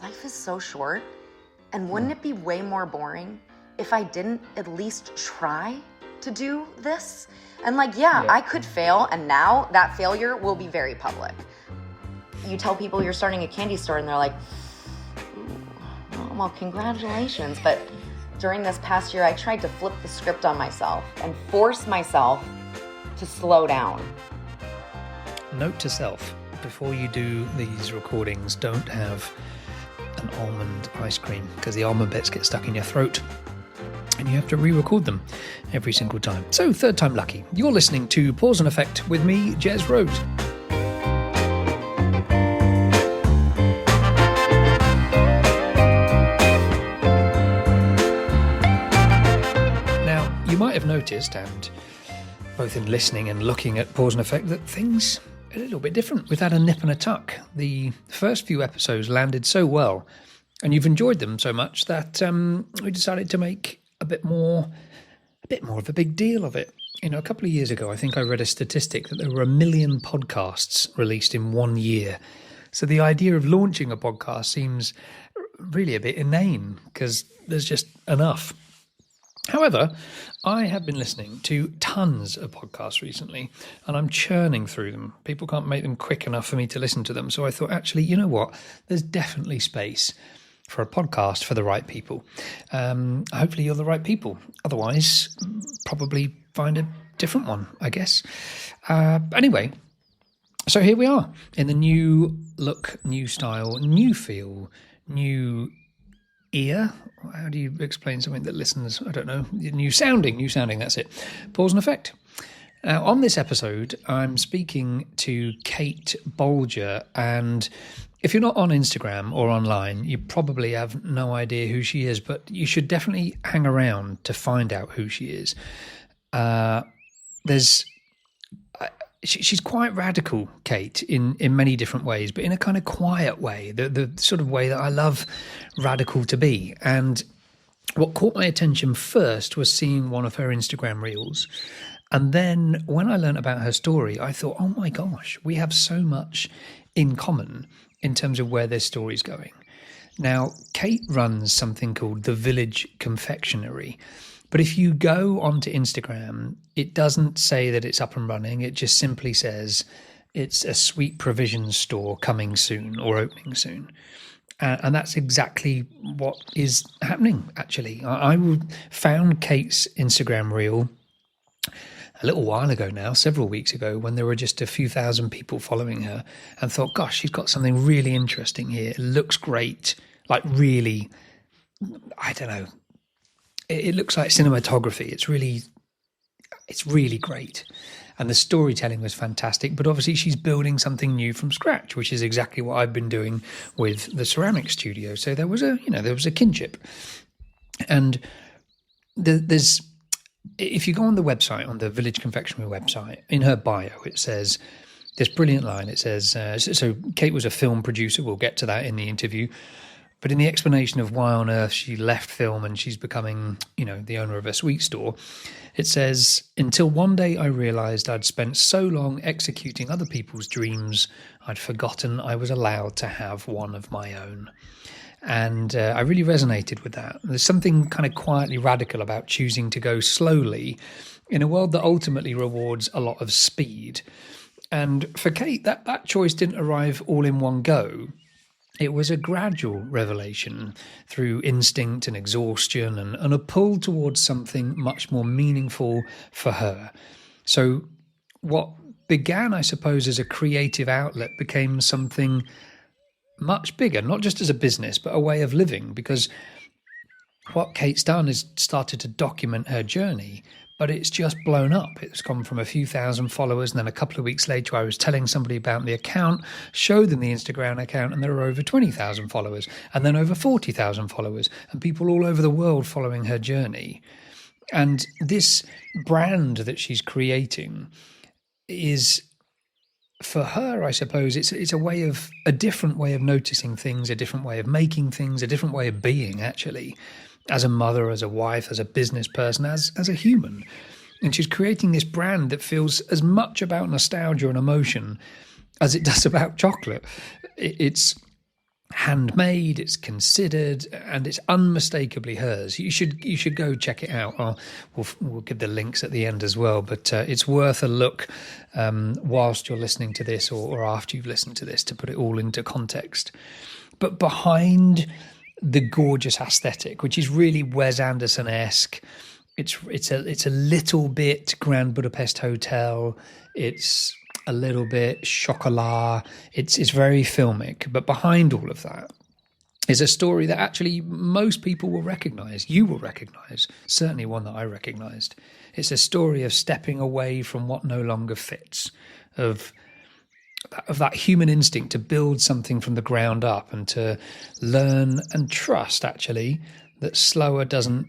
life is so short, and wouldn't it be way more boring if I didn't at least try to do this? And like, yeah, I could fail, and now that failure will be very public. You tell people you're starting a candy store, and they're like, well, congratulations. But during this past year, I tried to flip the script on myself and force myself to slow down. Note to self, before you do these recordings, don't have an almond ice cream, because the almond bits get stuck in your throat and you have to re-record them every single time. So, third time lucky. You're listening to Pause and Effect with me, Jez Rose. Now, you might have noticed, and both in listening and looking at Pause and Effect, that things are a little bit different. We've had a nip and a tuck. The first few episodes landed so well, and you've enjoyed them so much that we decided to make a bit more of a big deal of it. You know, a couple of years ago, I think I read a statistic that there were 1 million podcasts released in 1 year. So the idea of launching a podcast seems really a bit inane, because there's just enough. However, I have been listening to tons of podcasts recently, and I'm churning through them. People can't make them quick enough for me to listen to them. So I thought, actually, you know what? There's definitely space for a podcast for the right people. Hopefully you're the right people. Otherwise, probably find a different one, I guess. Anyway, so here we are in the new look, new style, new feel, new ear. How do you explain something that listeners, I don't know, new sounding, that's it. Pause and Effect. Now, on this episode, I'm speaking to Kate Bolger, and if you're not on Instagram or online, you probably have no idea who she is, but you should definitely hang around to find out who she is. She's quite radical, Kate, in many different ways, but in a kind of quiet way, the sort of way that I love radical to be. And what caught my attention first was seeing one of her Instagram reels. And then when I learned about her story, I thought, oh my gosh, we have so much in common in terms of where this story's going. Now, Kate runs something called the Village Confectionery. But if you go onto Instagram, it doesn't say that it's up and running. It just simply says it's a sweet provisions store coming soon or opening soon. And that's exactly what is happening, actually. I found Kate's Instagram reel a little while ago now, several weeks ago, when there were just a few thousand people following her, and thought, gosh, she's got something really interesting here. It looks great. Like, really, I don't know. It looks like cinematography. It's really great. And the storytelling was fantastic. But obviously she's building something new from scratch, which is exactly what I've been doing with the ceramic studio. So there was a kinship. And there's, if you go on the website, on the Village Confectionery website, in her bio, it says this brilliant line. It says, so Kate was a film producer. We'll get to that in the interview. But in the explanation of why on earth she left film and she's becoming, the owner of a sweet store, it says, until one day I realised I'd spent so long executing other people's dreams, I'd forgotten I was allowed to have one of my own. And I really resonated with that. There's something kind of quietly radical about choosing to go slowly in a world that ultimately rewards a lot of speed. And for Kate, that choice didn't arrive all in one go. It was a gradual revelation through instinct and exhaustion and a pull towards something much more meaningful for her. So what began, I suppose, as a creative outlet became something much bigger, not just as a business, but a way of living, because what Kate's done is started to document her journey, but it's just blown up. It's gone from a few thousand followers, and then a couple of weeks later I was telling somebody about the account, showed them the Instagram account, and there are over 20,000 followers, and then over 40,000 followers, and people all over the world following her journey. And this brand that she's creating is, for her, I suppose, it's a different way of noticing things, a different way of making things, a different way of being, actually, as a mother, as a wife, as a business person, as a human. And she's creating this brand that feels as much about nostalgia and emotion as it does about chocolate. It's handmade, it's considered, and it's unmistakably hers. You should go check it out. We'll give the links at the end as well, but it's worth a look whilst you're listening to this or after you've listened to this, to put it all into context. But behind the gorgeous aesthetic, which is really Wes Anderson-esque, it's a little bit Grand Budapest Hotel, it's a little bit chocolat, it's very filmic, but behind all of that is a story that actually most people will recognize. You will recognize, certainly one that I recognized. It's a story of stepping away from what no longer fits, of that human instinct to build something from the ground up and to learn and trust, actually, that slower doesn't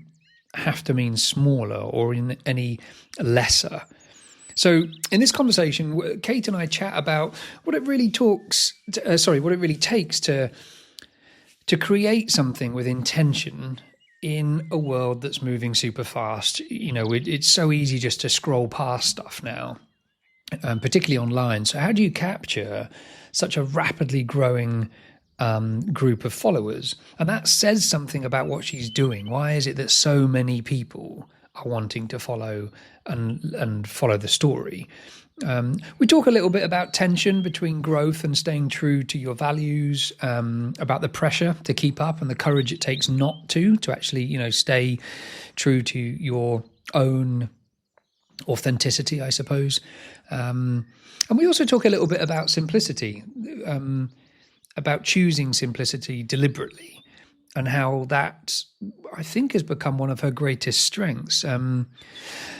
have to mean smaller or in any lesser. So in this conversation, Kate and I chat about what it really takes to create something with intention in a world that's moving super fast. You know, it's so easy just to scroll past stuff now, particularly online. So how do you capture such a rapidly growing group of followers? And that says something about what she's doing. Why is it that so many people are wanting to follow and follow the story? We talk a little bit about tension between growth and staying true to your values, about the pressure to keep up and the courage it takes not to actually, you know, stay true to your own authenticity, I suppose. And we also talk a little bit about simplicity, about choosing simplicity deliberately, and how that, I think, has become one of her greatest strengths.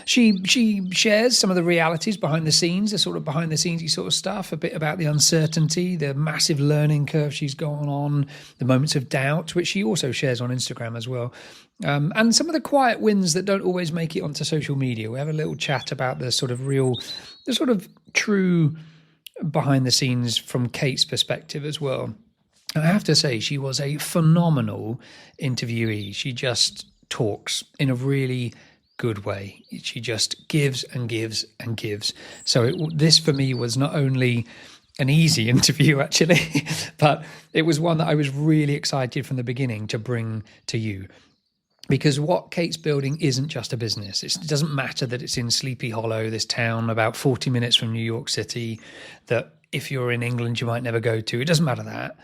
She shares some of the realities behind the scenes, the sort of behind-the-scenesy sort of stuff, a bit about the uncertainty, the massive learning curve she's gone on, the moments of doubt, which she also shares on Instagram as well, and some of the quiet wins that don't always make it onto social media. We have a little chat about the sort of true behind the scenes from Kate's perspective as well. I have to say, she was a phenomenal interviewee. She just talks in a really good way. She just gives and gives and gives. So this for me was not only an easy interview, actually, but it was one that I was really excited from the beginning to bring to you. Because what Kate's building isn't just a business. It doesn't matter that it's in Sleepy Hollow, this town about 40 minutes from New York City, that if you're in England you might never go to. It doesn't matter that.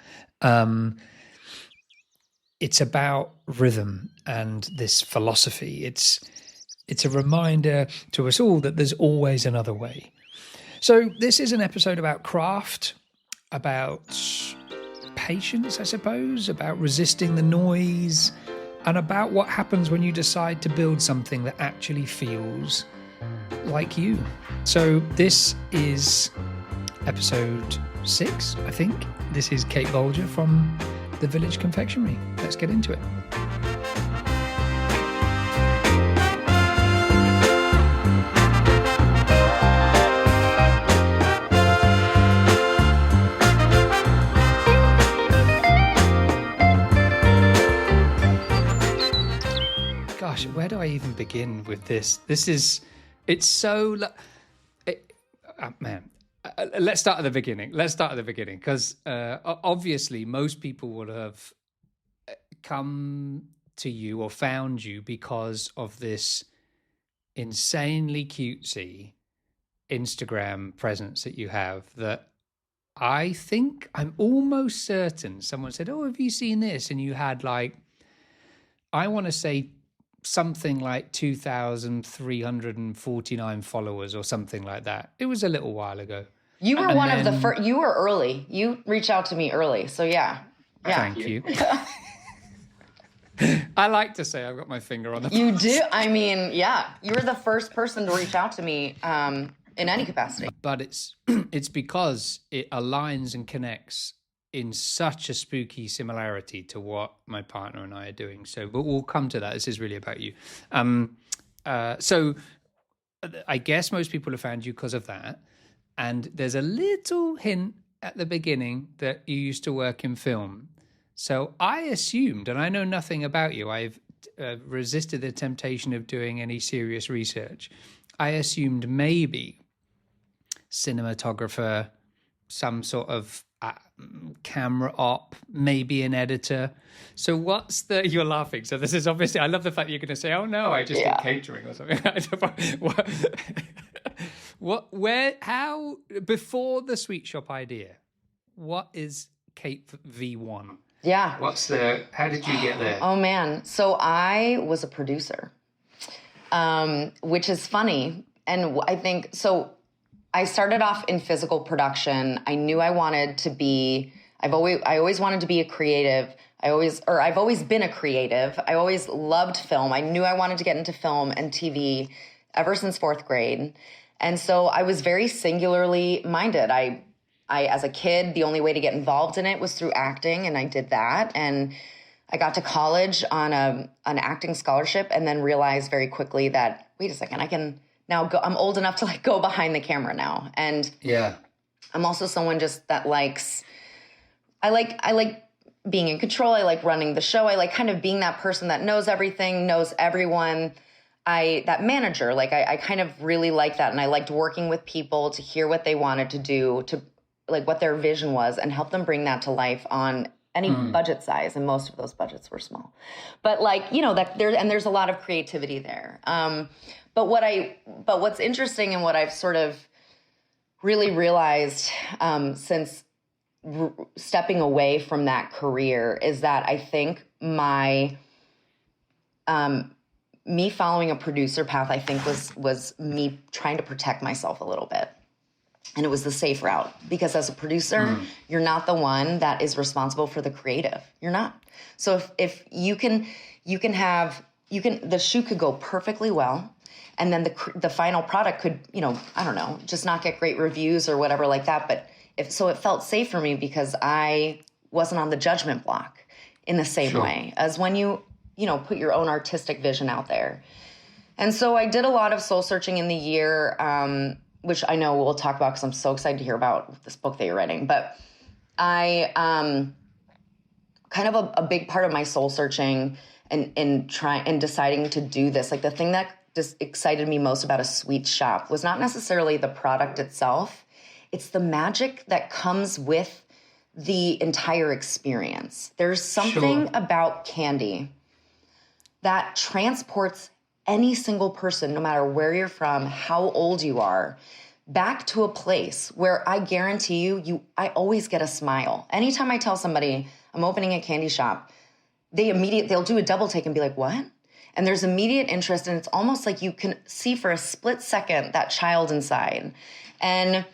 It's about rhythm and this philosophy. It's a reminder to us all that there's always another way. So this is an episode about craft, about patience, I suppose, about resisting the noise, and about what happens when you decide to build something that actually feels like you. So this is episode 6, I think. This is Kate Bolger from The Village Confectionery. Let's get into it. Gosh, where do I even begin with this? Man. Let's start at the beginning. Because obviously most people would have come to you or found you because of this insanely cutesy Instagram presence that you have, that I'm almost certain someone said, "Oh, have you seen this?" And you had, like, I want to say something like 2,349 followers or something like that. It was a little while ago. You were one of the first. You were early. You reached out to me early. So yeah. Thank you. I like to say I've got my finger on the pulse. You do. I mean, yeah. You were the first person to reach out to me in any capacity. But it's because it aligns and connects in such a spooky similarity to what my partner and I are doing. So, but we'll come to that. This is really about you. So I guess most people have found you because of that. And there's a little hint at the beginning that you used to work in film. So I assumed, and I know nothing about you, I've resisted the temptation of doing any serious research. I assumed maybe cinematographer, some sort of camera op, maybe an editor. So you're laughing. So this is obviously, I love the fact that you're going to say, oh no, I just did catering or something. How, before the sweet shop idea, what is Kate V1? Yeah. How did you get there? Oh man. So I was a producer, which is funny. And I think, so I started off in physical production. I knew I wanted to be, I always wanted to be a creative. I've always been a creative. I always loved film. I knew I wanted to get into film and TV ever since 4th grade. And so I was very singularly minded. I, as a kid, the only way to get involved in it was through acting, and I did that. And I got to college on an acting scholarship, and then realized very quickly that, wait a second, I can now go, I'm old enough to like go behind the camera now. And I'm also someone just that likes, I like being in control. I like running the show. I like kind of being that person that knows everything, knows everyone. That manager, like I kind of really like that. And I liked working with people to hear what they wanted to do, to like what their vision was, and help them bring that to life on any budget size. And most of those budgets were small, but like, you know, there's a lot of creativity there. But what's interesting and what I've sort of really realized since stepping away from that career is that I think me following a producer path, I think was me trying to protect myself a little bit. And it was the safe route, because as a producer, you're not the one that is responsible for the creative. You're not. So if the shoot could go perfectly well, and then the final product could, you know, I don't know, just not get great reviews or whatever like that. But it felt safe for me because I wasn't on the judgment block in the same way as when you know, put your own artistic vision out there. And so I did a lot of soul searching in the year, which I know we'll talk about because I'm so excited to hear about this book that you're writing. But I, kind of a big part of my soul searching and deciding to do this, like the thing that just excited me most about a sweet shop was not necessarily the product itself. It's the magic that comes with the entire experience. There's something about candy that transports any single person, no matter where you're from, how old you are, back to a place where I guarantee I always get a smile. Anytime I tell somebody I'm opening a candy shop, they'll do a double take and be like, what? And there's immediate interest, and it's almost like you can see for a split second that child inside. And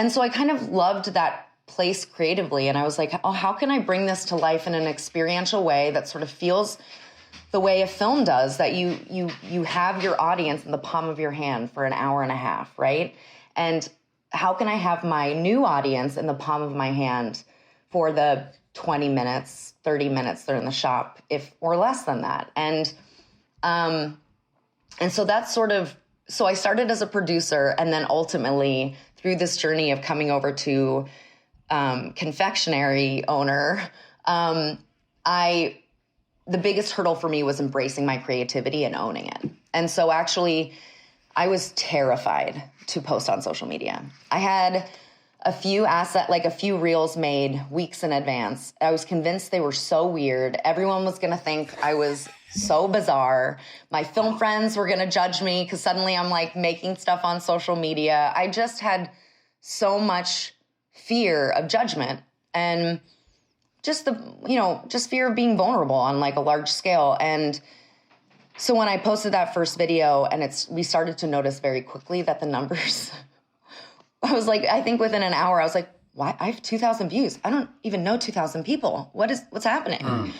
so I kind of loved that place creatively, and I was like, oh, how can I bring this to life in an experiential way that sort of feels the way a film does, that you have your audience in the palm of your hand for an hour and a half, right? And how can I have my new audience in the palm of my hand for the 20 minutes, 30 minutes they're in the shop, or less than that? And so that's so I started as a producer, and then ultimately through this journey of coming over to confectionery owner, the biggest hurdle for me was embracing my creativity and owning it. And so actually, I was terrified to post on social media. I had a few reels made weeks in advance. I was convinced they were so weird. Everyone was going to think I was so bizarre. My film friends were going to judge me because suddenly I'm like making stuff on social media. I just had so much fear of judgment, and just fear of being vulnerable on like a large scale. And so when I posted that first video, and we started to notice very quickly that the numbers, I was like, I think within an hour, I was like, why? I have 2,000 views. I don't even know 2,000 people. What's happening?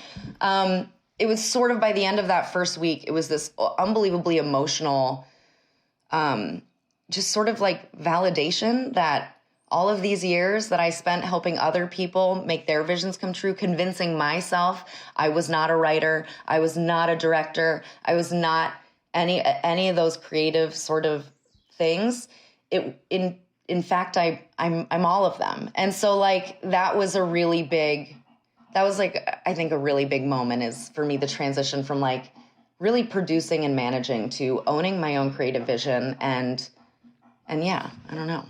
It was sort of by the end of that first week, it was this unbelievably emotional, just sort of like validation that all of these years that I spent helping other people make their visions come true, convincing myself I was not a writer, I was not a director, I was not any of those creative sort of things. In fact, I'm all of them. And so like that was I think a really big moment is for me the transition from like really producing and managing to owning my own creative vision, and yeah, I don't know.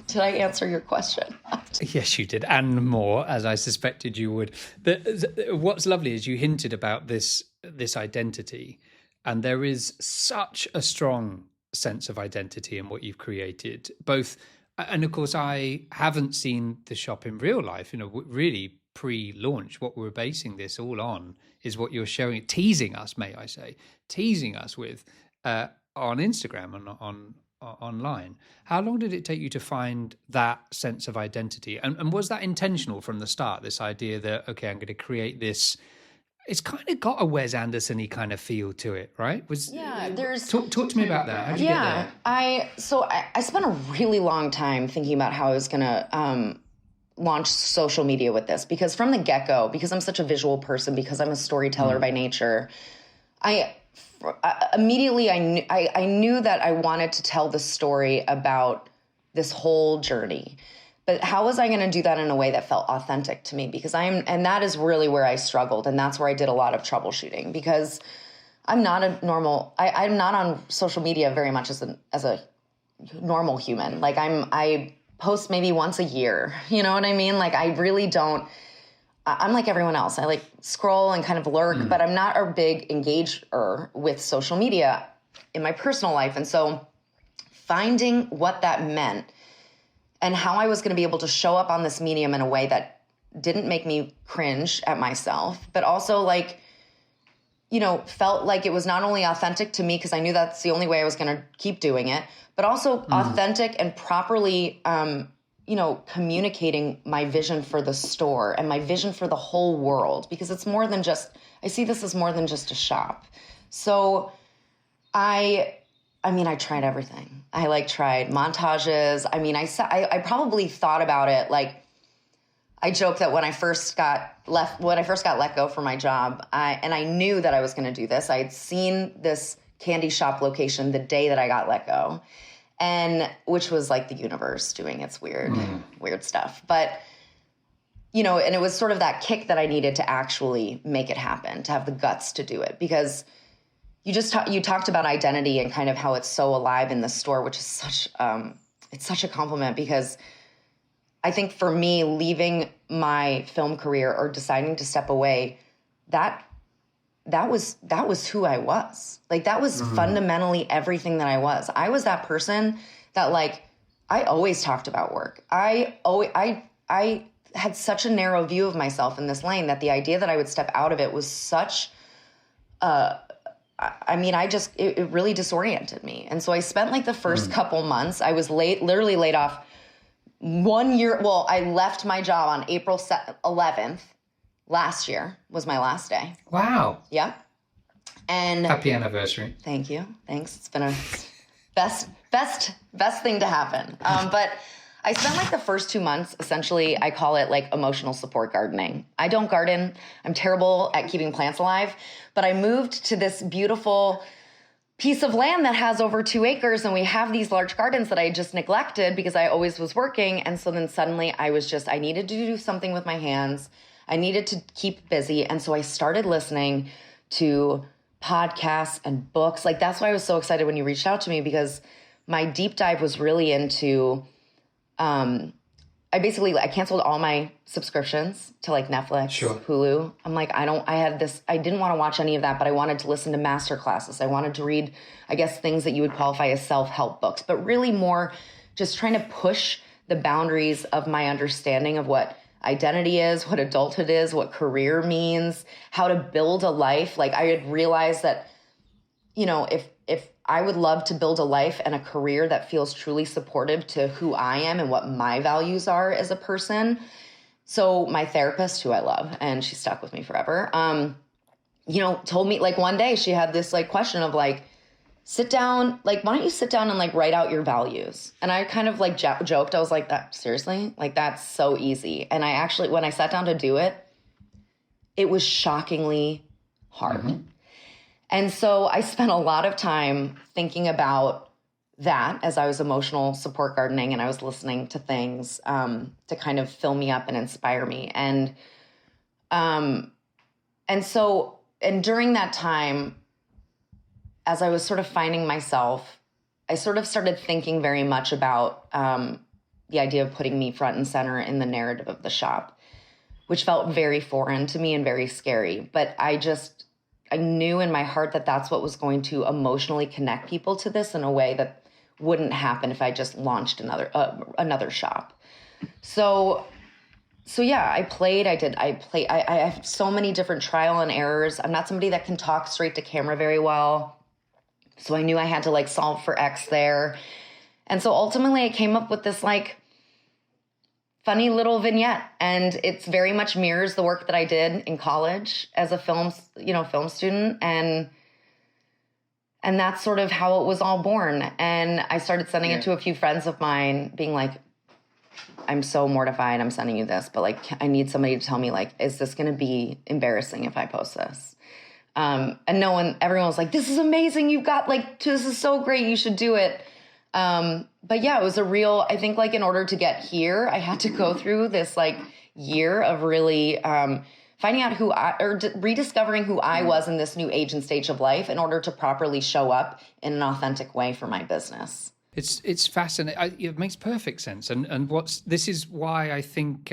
Did I answer your question? Yes, you did, and more, as I suspected you would. What's lovely is you hinted about this identity, and there is such a strong sense of identity in what you've created. Both, and of course, I haven't seen the shop in real life. Really pre-launch, what we're basing this all on is what you're showing, teasing us, may I say, teasing us with on Instagram and on online. How long did it take you to find that sense of identity? And was that intentional from the start, this idea that, okay, I'm going to create this, it's kind of got a Wes Anderson-y kind of feel to it, right? Talk to me about that. How did you get there? I spent a really long time thinking about how I was going to launch social media with this, because from the get-go, because I'm such a visual person, because I'm a storyteller by nature, immediately I knew that I wanted to tell the story about this whole journey. But how was I going to do that in a way that felt authentic to me? Because and that is really where I struggled. And that's where I did a lot of troubleshooting, because I'm not I'm not on social media very much as a normal human. Like I post maybe once a year, you know what I mean? Like I really don't, I'm like everyone else. I like scroll and kind of lurk, but I'm not a big engager with social media in my personal life. And so finding what that meant and how I was going to be able to show up on this medium in a way that didn't make me cringe at myself, but also felt like it was not only authentic to me, because I knew that's the only way I was going to keep doing it, but also authentic and properly, communicating my vision for the store and my vision for the whole world, because it's more than just, I see this as more than just a shop. So I tried everything. I tried montages. I probably thought about it. Like I joke that when I first got let go from my job, I knew that I was going to do this. I had seen this candy shop location the day that I got let go, and which was like the universe doing its weird stuff. But, and it was sort of that kick that I needed to actually make it happen, to have the guts to do it, because you talked about identity and kind of how it's so alive in the store, which is it's such a compliment, because I think for me, leaving my film career or deciding to step away, that was who I was. Like that was fundamentally everything that I was. I was that person that I always talked about work. I had such a narrow view of myself in this lane that the idea that I would step out of it was such it really disoriented me. And so I spent the first couple months, I was literally laid off 1 year. Well, I left my job on April 11th. Last year was my last day. Wow. Yeah. And happy anniversary. Thank you. Thanks. It's been a best thing to happen. But I spent the first 2 months, essentially, I call it emotional support gardening. I don't garden. I'm terrible at keeping plants alive, but I moved to this beautiful piece of land that has over 2 acres, and we have these large gardens that I just neglected because I always was working. And so then suddenly I needed to do something with my hands. I needed to keep busy. And so I started listening to podcasts and books. That's why I was so excited when you reached out to me, because my deep dive was really into, I canceled all my subscriptions to Netflix, Hulu. I didn't want to watch any of that, but I wanted to listen to master classes. I wanted to read, I guess, things that you would qualify as self-help books, but really more just trying to push the boundaries of my understanding of what identity is, what adulthood is, what career means, how to build a life. I had realized that, if I would love to build a life and a career that feels truly supportive to who I am and what my values are as a person. So my therapist, who I love, and she stuck with me forever, told me one day she had this question of sit down, why don't you sit down and write out your values? And I kind of joked. I was like, that seriously? That's so easy. And I actually, when I sat down to do it, it was shockingly hard. And so I spent a lot of time thinking about that as I was emotional support gardening, and I was listening to things to kind of fill me up and inspire me. And during that time, as I was sort of finding myself, I sort of started thinking very much about the idea of putting me front and center in the narrative of the shop, which felt very foreign to me and very scary. But I knew in my heart that that's what was going to emotionally connect people to this in a way that wouldn't happen if I just launched another shop. So yeah, I have so many different trial and errors. I'm not somebody that can talk straight to camera very well. So I knew I had to like solve for X there. And so ultimately I came up with this like funny little vignette, and it's very much mirrors the work that I did in college as a film student. And that's sort of how it was all born. And I started sending it to a few friends of mine being like, I'm so mortified I'm sending you this, but like, I need somebody to tell me like, is this going to be embarrassing if I post this? And everyone was like, this is amazing. You've got like, this is so great. You should do it. But yeah, it was I think like in order to get here, I had to go through this like year of really, finding out rediscovering who I was in this new age and stage of life in order to properly show up in an authentic way for my business. It's fascinating. It makes perfect sense. And this is why I think,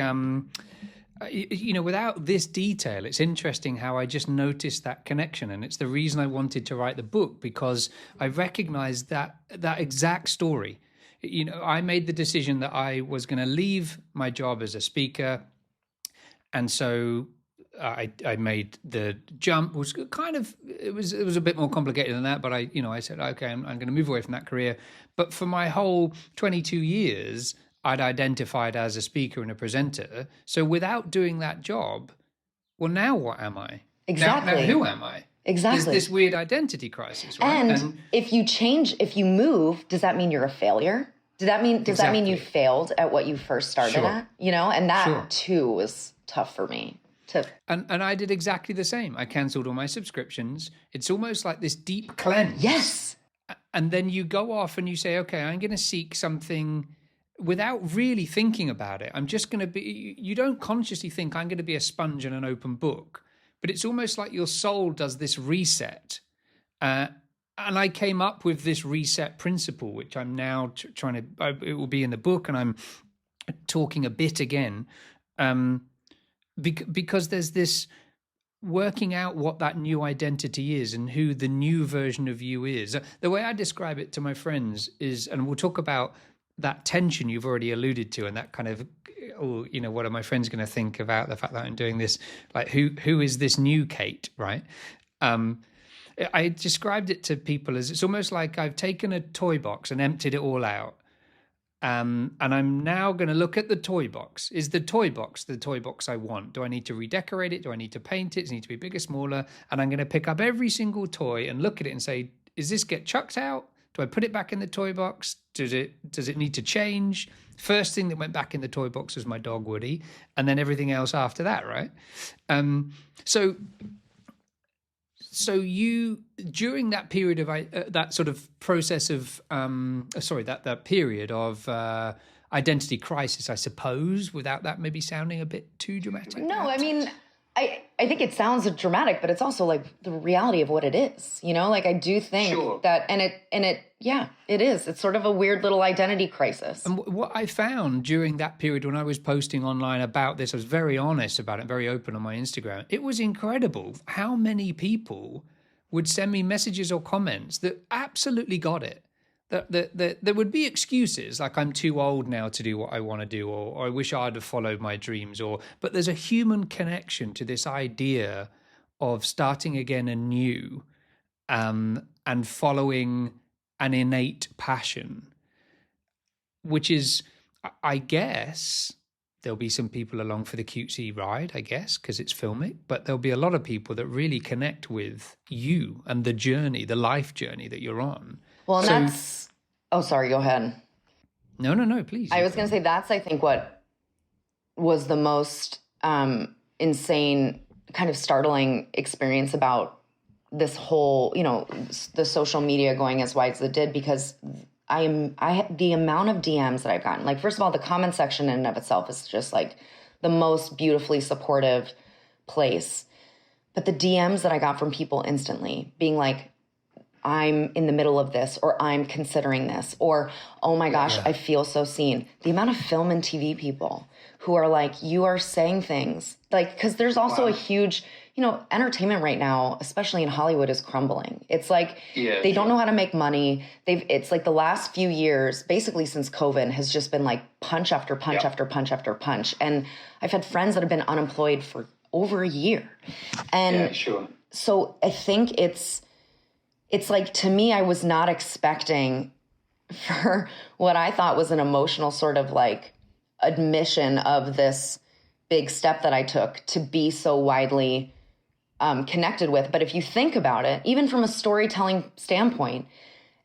without this detail, it's interesting how I just noticed that connection. And it's the reason I wanted to write the book, because I recognized that exact story. I made the decision that I was going to leave my job as a speaker. And so I made the jump. It was a bit more complicated than that, but I said, okay, I'm going to move away from that career. But for my whole 22 years, I'd identified as a speaker and a presenter. So without doing that job, well, now what am I? Exactly. Now who am I? Exactly. There's this weird identity crisis, right? And if you move, does that mean you're a failure? Does that mean you failed at what you first started at? And that too was tough for me. And I did exactly the same. I canceled all my subscriptions. It's almost like this deep cleanse. Yes. And then you go off and you say, okay, I'm going to seek something without really thinking about it. I'm just going to be, you don't consciously think I'm going to be a sponge and an open book, but it's almost like your soul does this reset. And I came up with this reset principle, which I'm now it will be in the book, and I'm talking a bit again, because there's this working out what that new identity is and who the new version of you is. The way I describe it to my friends is, and we'll talk about that tension you've already alluded to, and that kind of, what are my friends going to think about the fact that I'm doing this? Like, who is this new Kate, right? I described it to people as it's almost like I've taken a toy box and emptied it all out. And I'm now going to look at the toy box. Is the toy box I want? Do I need to redecorate it? Do I need to paint it? Does it need to be bigger, smaller? And I'm going to pick up every single toy and look at it and say, is this get chucked out? Do I put it back in the toy box? Does it need to change? First thing that went back in the toy box was my dog Woody, and then everything else after that, right? So you, during that period of that sort of process of that period of identity crisis, I suppose, without that maybe sounding a bit too dramatic. No, perhaps? I mean, I think it sounds dramatic, but it's also like the reality of what it is. Like I do think that, and it is. It's sort of a weird little identity crisis. And what I found during that period when I was posting online about this, I was very honest about it, very open on my Instagram. It was incredible how many people would send me messages or comments that absolutely got it. That there would be excuses like I'm too old now to do what I want to do, or I wish I'd have followed my dreams, but there's a human connection to this idea of starting again anew, and following an innate passion, which is, I guess, there'll be some people along for the cutesy ride, I guess, because it's filmic, but there'll be a lot of people that really connect with you and the journey, the life journey that you're on. Well, and oh, sorry, go ahead. No, please. I was going to say that's, I think, what was the most insane, kind of startling experience about this whole, the social media going as wide as it did, because the amount of DMs that I've gotten, like, first of all, the comment section in and of itself is just like the most beautifully supportive place. But the DMs that I got from people instantly being like, I'm in the middle of this, or I'm considering this, or, oh my gosh, I feel so seen. The amount of film and TV people who are like, you are saying things like, because there's also a huge, entertainment right now, especially in Hollywood, is crumbling. It's like they don't know how to make money. It's like the last few years, basically since COVID, has just been like punch after punch after punch after punch. And I've had friends that have been unemployed for over a year. And so I think it's like, to me, I was not expecting for what I thought was an emotional sort of like admission of this big step that I took to be so widely connected with. But if you think about it, even from a storytelling standpoint,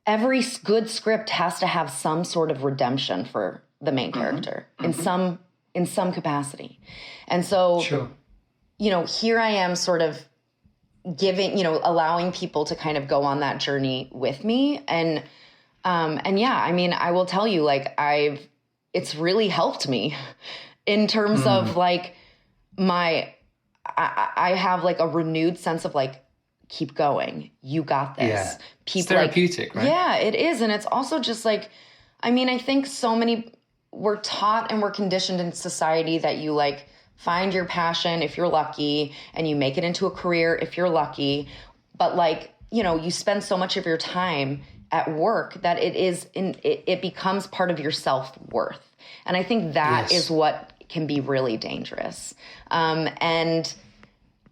every good script has to have some sort of redemption for the main character in some capacity. And so, here I am sort of giving, allowing people to kind of go on that journey with me. And yeah, I mean, I will tell you, like, it's really helped me in terms of like I have like a renewed sense of like, keep going. You got this. Yeah. People, it's therapeutic, like, right? Yeah, it is. And it's also just like, I mean, I think we're taught and we're conditioned in society that you like find your passion if you're lucky, and you make it into a career if you're lucky. But like, you spend so much of your time at work that it becomes part of your self-worth. And I think that is what can be really dangerous. And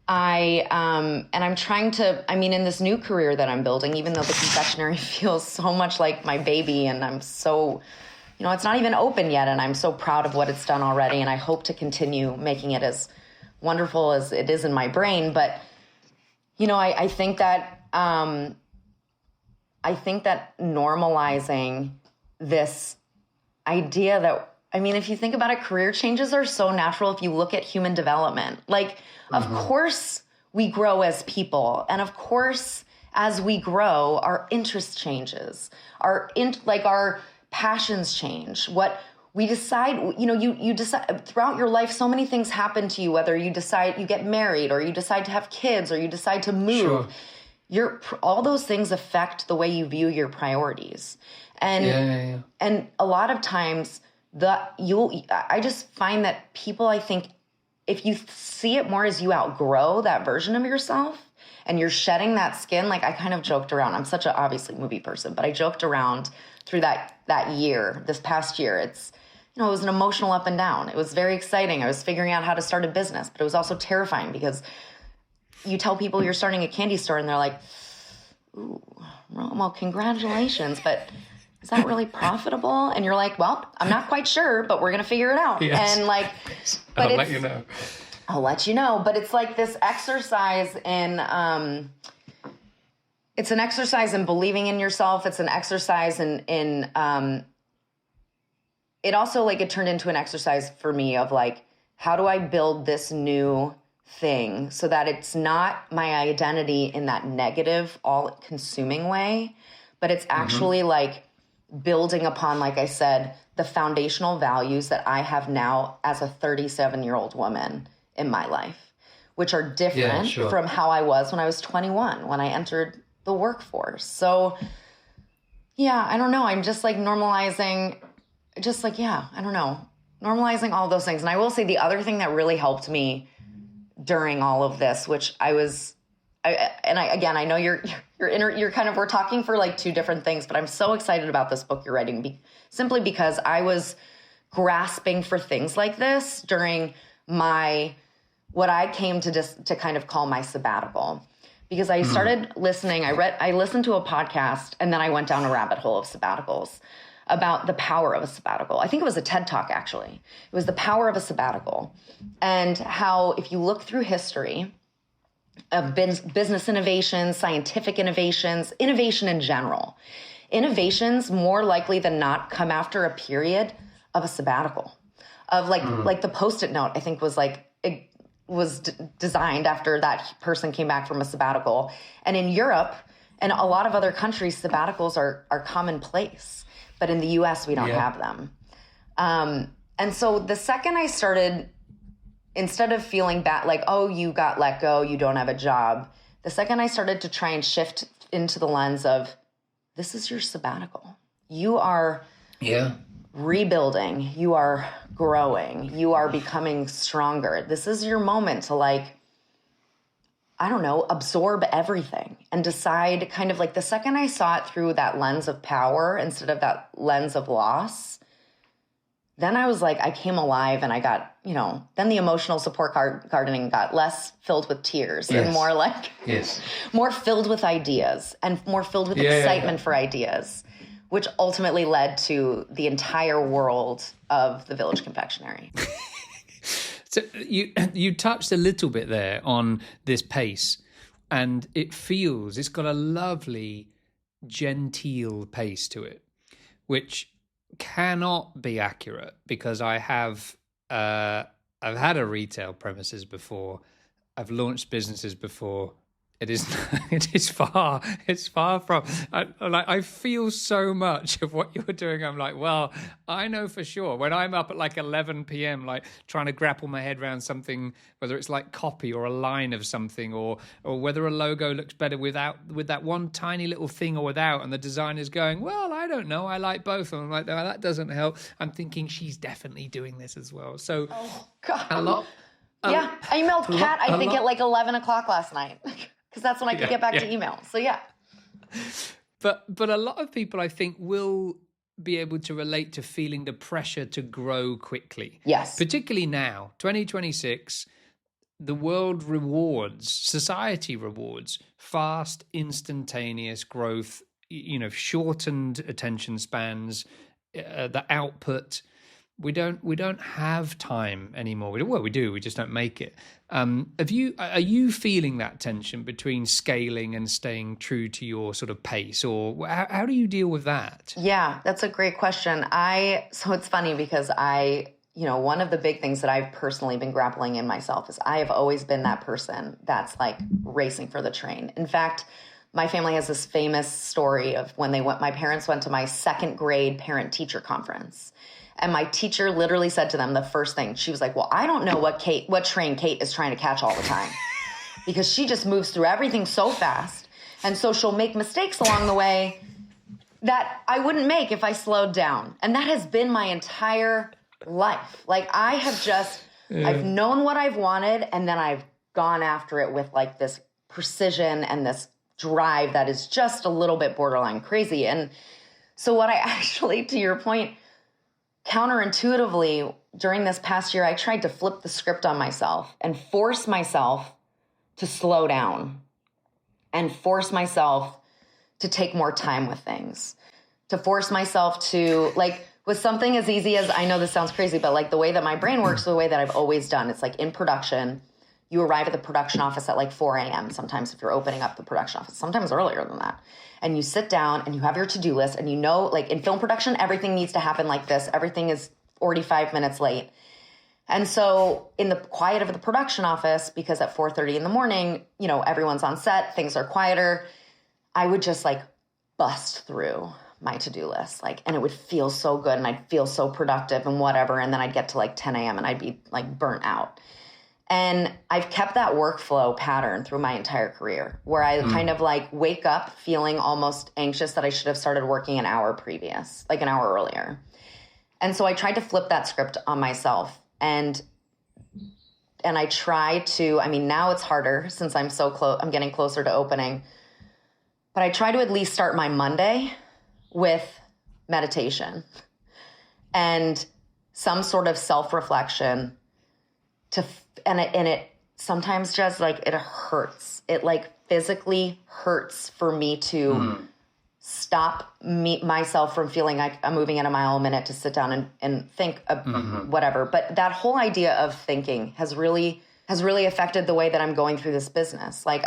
I'm trying to, I mean, in this new career that I'm building, even though the confectionery feels so much like my baby, and I'm so, it's not even open yet, and I'm so proud of what it's done already, and I hope to continue making it as wonderful as it is in my brain. But, I think that normalizing this idea that, I mean, if you think about it, career changes are so natural if you look at human development. Like, of course we grow as people. And of course, as we grow, our interest changes. Our passions change. What we decide, you decide throughout your life, so many things happen to you, whether you decide you get married, or you decide to have kids, or you decide to move. All those things affect the way you view your priorities. And and a lot of times I just find that people, I think, if you see it more as you outgrow that version of yourself and you're shedding that skin, like I kind of joked around. I'm such a obviously movie person, but I joked around through that year, this past year. It's, it was an emotional up and down. It was very exciting. I was figuring out how to start a business, but it was also terrifying because you tell people you're starting a candy store and they're like, ooh, well, congratulations, but is that really profitable? And you're like, well, I'm not quite sure, but we're going to figure it out. Yes. And like, but I'll let you know. I'll let you know. But it's like this exercise in, it's an exercise in believing in yourself. It's an exercise in it also, like, it turned into an exercise for me of like, how do I build this new thing so that it's not my identity in that negative, all consuming way, but it's actually like building upon, like I said, the foundational values that I have now as a 37-year-old woman in my life, which are different from how I was when I was 21, when I entered the workforce. So yeah, I don't know. I'm just like normalizing, normalizing all those things. And I will say the other thing that really helped me during all of this, which I know you're kind of, we're talking for like two different things, but I'm so excited about this book you're writing simply because I was grasping for things like this during what I came to kind of call my sabbatical, because I started listening. I listened to a podcast, and then I went down a rabbit hole of sabbaticals about the power of a sabbatical. I think it was a TED Talk, actually. It was the power of a sabbatical, and how if you look through history of business innovations, scientific innovations, innovation in general, innovations more likely than not come after a period of a sabbatical, of like the Post-it note, I think was like, it was designed after that person came back from a sabbatical. And in Europe and a lot of other countries, sabbaticals are commonplace. But in the US, we don't have them. And so the second I started, instead of feeling bad, like, oh, you got let go, you don't have a job, the second I started to try and shift into the lens of, this is your sabbatical. You are rebuilding. You are growing. You are becoming stronger. This is your moment to like, I don't know, absorb everything and decide kind of like the second I saw it through that lens of power instead of that lens of loss, then I was like, I came alive and I got, then the emotional support gardening got less filled with tears and more like, more filled with ideas and more filled with excitement for ideas, which ultimately led to the entire world of the Village Confectionery. So you touched a little bit there on this pace, and it's got a lovely, genteel pace to it, which cannot be accurate because I've had a retail premises before, I've launched businesses before. It's far from. I feel so much of what you're doing. I'm like, well, I know for sure when I'm up at like 11 p.m., like trying to grapple my head around something, whether it's like copy or a line of something, or whether a logo looks better with that one tiny little thing or without, and the designer's going, well, I don't know, I like both. And I'm like, no, that doesn't help. I'm thinking she's definitely doing this as well. So a lot. Yeah, I emailed Kat, I think at like 11 o'clock last night. Because that's when I could get back to email. So yeah. But a lot of people, I think, will be able to relate to feeling the pressure to grow quickly. Yes. Particularly now, 2026, the world society rewards fast, instantaneous growth, shortened attention spans, the output. We don't have time anymore. Well, we do. We just don't make it. Are you feeling that tension between scaling and staying true to your sort of pace, or how do you deal with that? Yeah, that's a great question. So it's funny because one of the big things that I've personally been grappling in myself is I have always been that person that's like racing for the train. In fact, my family has this famous story of when my parents went to my second grade parent-teacher conference. And my teacher literally said to them the first thing, she was like, well, I don't know what train Kate is trying to catch all the time because she just moves through everything so fast. And so she'll make mistakes along the way that I wouldn't make if I slowed down. And that has been my entire life. Like I have I've known what I've wanted and then I've gone after it with like this precision and this drive that is just a little bit borderline crazy. And so what I actually, to your point, counterintuitively, during this past year, I tried to flip the script on myself and force myself to slow down and force myself to take more time with things, to force myself to, like, with something as easy as, I know this sounds crazy, but like the way that my brain works, the way that I've always done, it's like in production, you arrive at the production office at like 4 a.m. sometimes if you're opening up the production office, sometimes earlier than that. And you sit down and you have your to-do list and like in film production, everything needs to happen like this. Everything is 45 minutes late. And so in the quiet of the production office, because at 4:30 in the morning, everyone's on set, things are quieter, I would just like bust through my to-do list. And it would feel so good and I'd feel so productive and whatever. And then I'd get to like 10 a.m. and I'd be like burnt out. And I've kept that workflow pattern through my entire career where I kind of like wake up feeling almost anxious that I should have started working an hour previous, like an hour earlier. And so I tried to flip that script on myself. And I try to, now it's harder since I'm so close, I'm getting closer to opening, but I try to at least start my Monday with meditation and some sort of self-reflection and it sometimes just like it hurts. It like physically hurts for me to stop myself from feeling like I'm moving at a mile a minute to sit down and think of whatever. But that whole idea of thinking has really affected the way that I'm going through this business. Like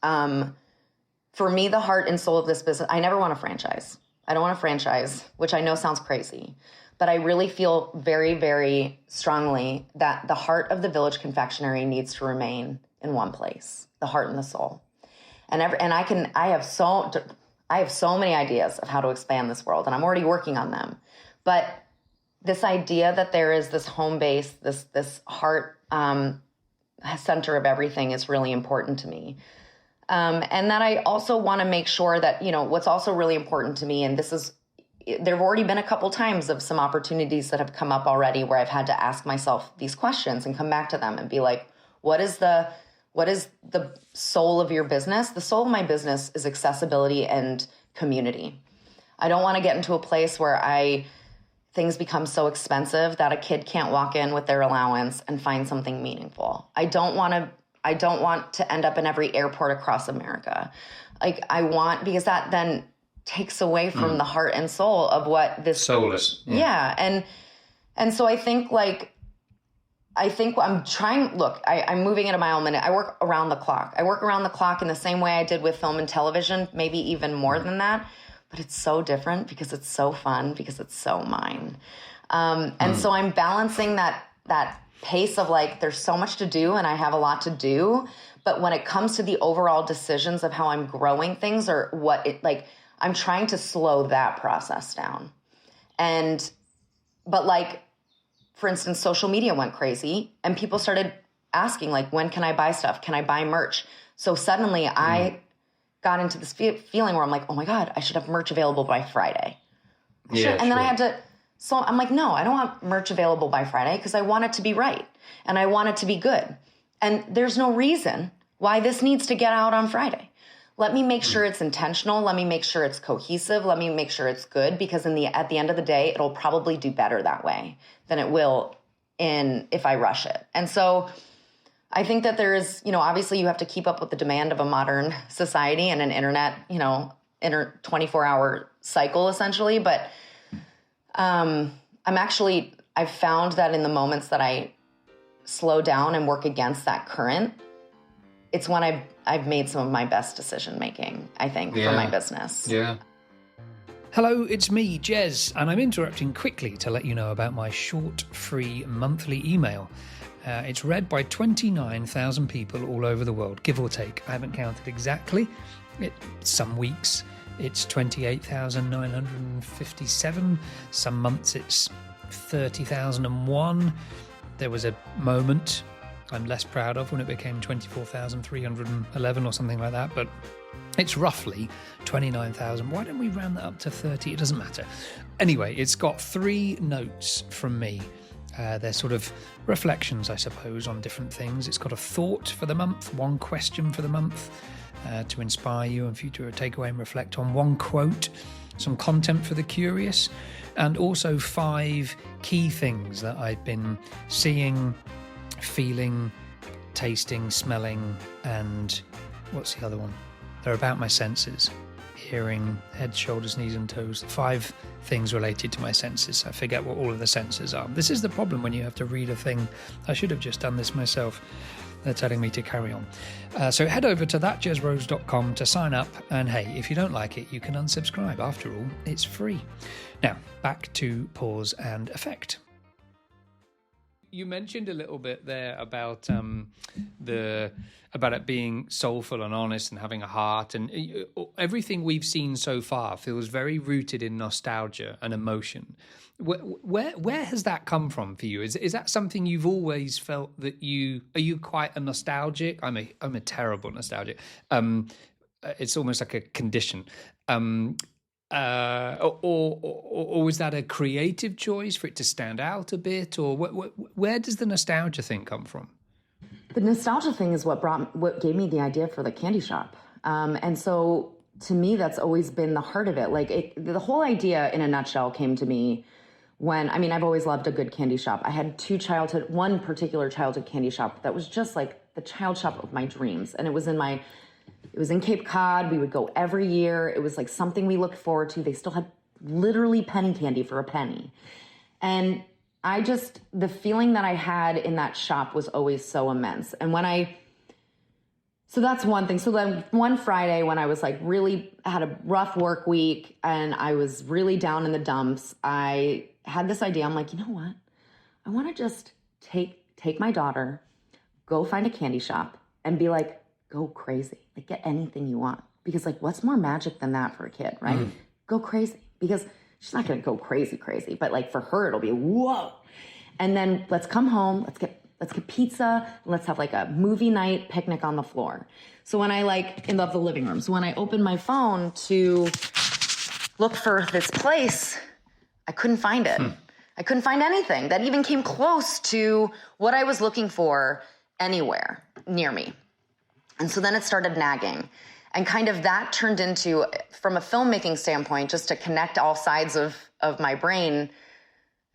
for me, the heart and soul of this business, I never want a franchise. I don't want a franchise, which I know sounds crazy. But I really feel very, very strongly that the heart of the Village Confectionery needs to remain in one place, the heart and the soul. I have so many ideas of how to expand this world, and I'm already working on them. But this idea that there is this home base, this heart center of everything is really important to me. And that I also want to make sure that, what's also really important to me, and there have already been a couple times of some opportunities that have come up already where I've had to ask myself these questions and come back to them and be like, what is the soul of your business? The soul of my business is accessibility and community. I don't want to get into a place where things become so expensive that a kid can't walk in with their allowance and find something meaningful. I don't want to end up in every airport across America. Because that then takes away from the heart and soul of what this soulless. Yeah. And so I think I'm trying, I'm moving into my own minute. I work around the clock. I work around the clock in the same way I did with film and television, maybe even more than that. But it's so different because it's so fun, because it's so mine. And so I'm balancing that pace of there's so much to do and I have a lot to do. But when it comes to the overall decisions of how I'm growing things or I'm trying to slow that process down. But for instance, social media went crazy and people started asking when can I buy stuff? Can I buy merch? So suddenly I got into this feeling where I'm like, oh my God, I should have merch available by Friday. And then I had to, so I'm like, no, I don't want merch available by Friday because I want it to be right. And I want it to be good. And there's no reason why this needs to get out on Friday. Let me make sure it's intentional. Let me make sure it's cohesive. Let me make sure it's good because at the end of the day, it'll probably do better that way than it will if I rush it. And so I think that there is, obviously you have to keep up with the demand of a modern society and an internet, 24-hour cycle essentially. But I've found that in the moments that I slow down and work against that current, it's when I've made some of my best decision making, I think, for my business. Yeah. Hello, it's me, Jez, and I'm interrupting quickly to let you know about my short, free monthly email. It's read by 29,000 people all over the world, give or take. I haven't counted exactly. Some weeks it's 28,957. Some months it's 30,001. There was a moment I'm less proud of when it became 24,311 or something like that, but it's roughly 29,000. Why don't we round that up to 30? It doesn't matter. Anyway, it's got 3 notes from me. They're sort of reflections, I suppose, on different things. It's got a thought for the month, 1 question for the month to inspire you and for you to take away and reflect on, 1 quote, some content for the curious, and also 5 key things that I've been seeing, feeling, tasting, smelling, and what's the other one? They're about my senses. Hearing, head, shoulders, knees and toes. 5 things related to my senses. I forget what all of the senses are. This is the problem when you have to read a thing. I should have just done this myself. They're telling me to carry on. So head over to thatjezrose.com to sign up. And hey, if you don't like it, you can unsubscribe. After all, it's free. Now, back to pause and effect. You mentioned a little bit there about about it being soulful and honest and having a heart, and everything we've seen so far feels very rooted in nostalgia and emotion. Where has that come from for you? Is that something you've always felt that are you quite a nostalgic? I'm a terrible nostalgic. It's almost like a condition. Or was that a creative choice for it to stand out a bit, or where does the nostalgia thing come from? The nostalgia thing is what gave me the idea for the candy shop, and so to me that's always been the heart of it. The whole idea in a nutshell came to me when I've always loved a good candy shop. I had one particular childhood candy shop that was just like the child shop of my dreams, and it was in Cape Cod. We would go every year. It was like something we looked forward to. They still had literally penny candy for a penny. And the feeling that I had in that shop was always so immense. And so that's one thing. So then one Friday when I was really had a rough work week and I was really down in the dumps, I had this idea. I'm like, you know what? I want to just take my daughter, go find a candy shop and be like, go crazy. Get anything you want. Because what's more magic than that for a kid, right? Go crazy. Because she's not going to go crazy. But for her, it'll be, whoa. And then let's come home. Let's get let's get pizza. Let's have like a movie night picnic on the floor. So when I in the living room. So when I opened my phone to look for this place, I couldn't find it. I couldn't find anything that even came close to what I was looking for anywhere near me. And so then it started nagging. And kind of that turned into, from a filmmaking standpoint, just to connect all sides of my brain,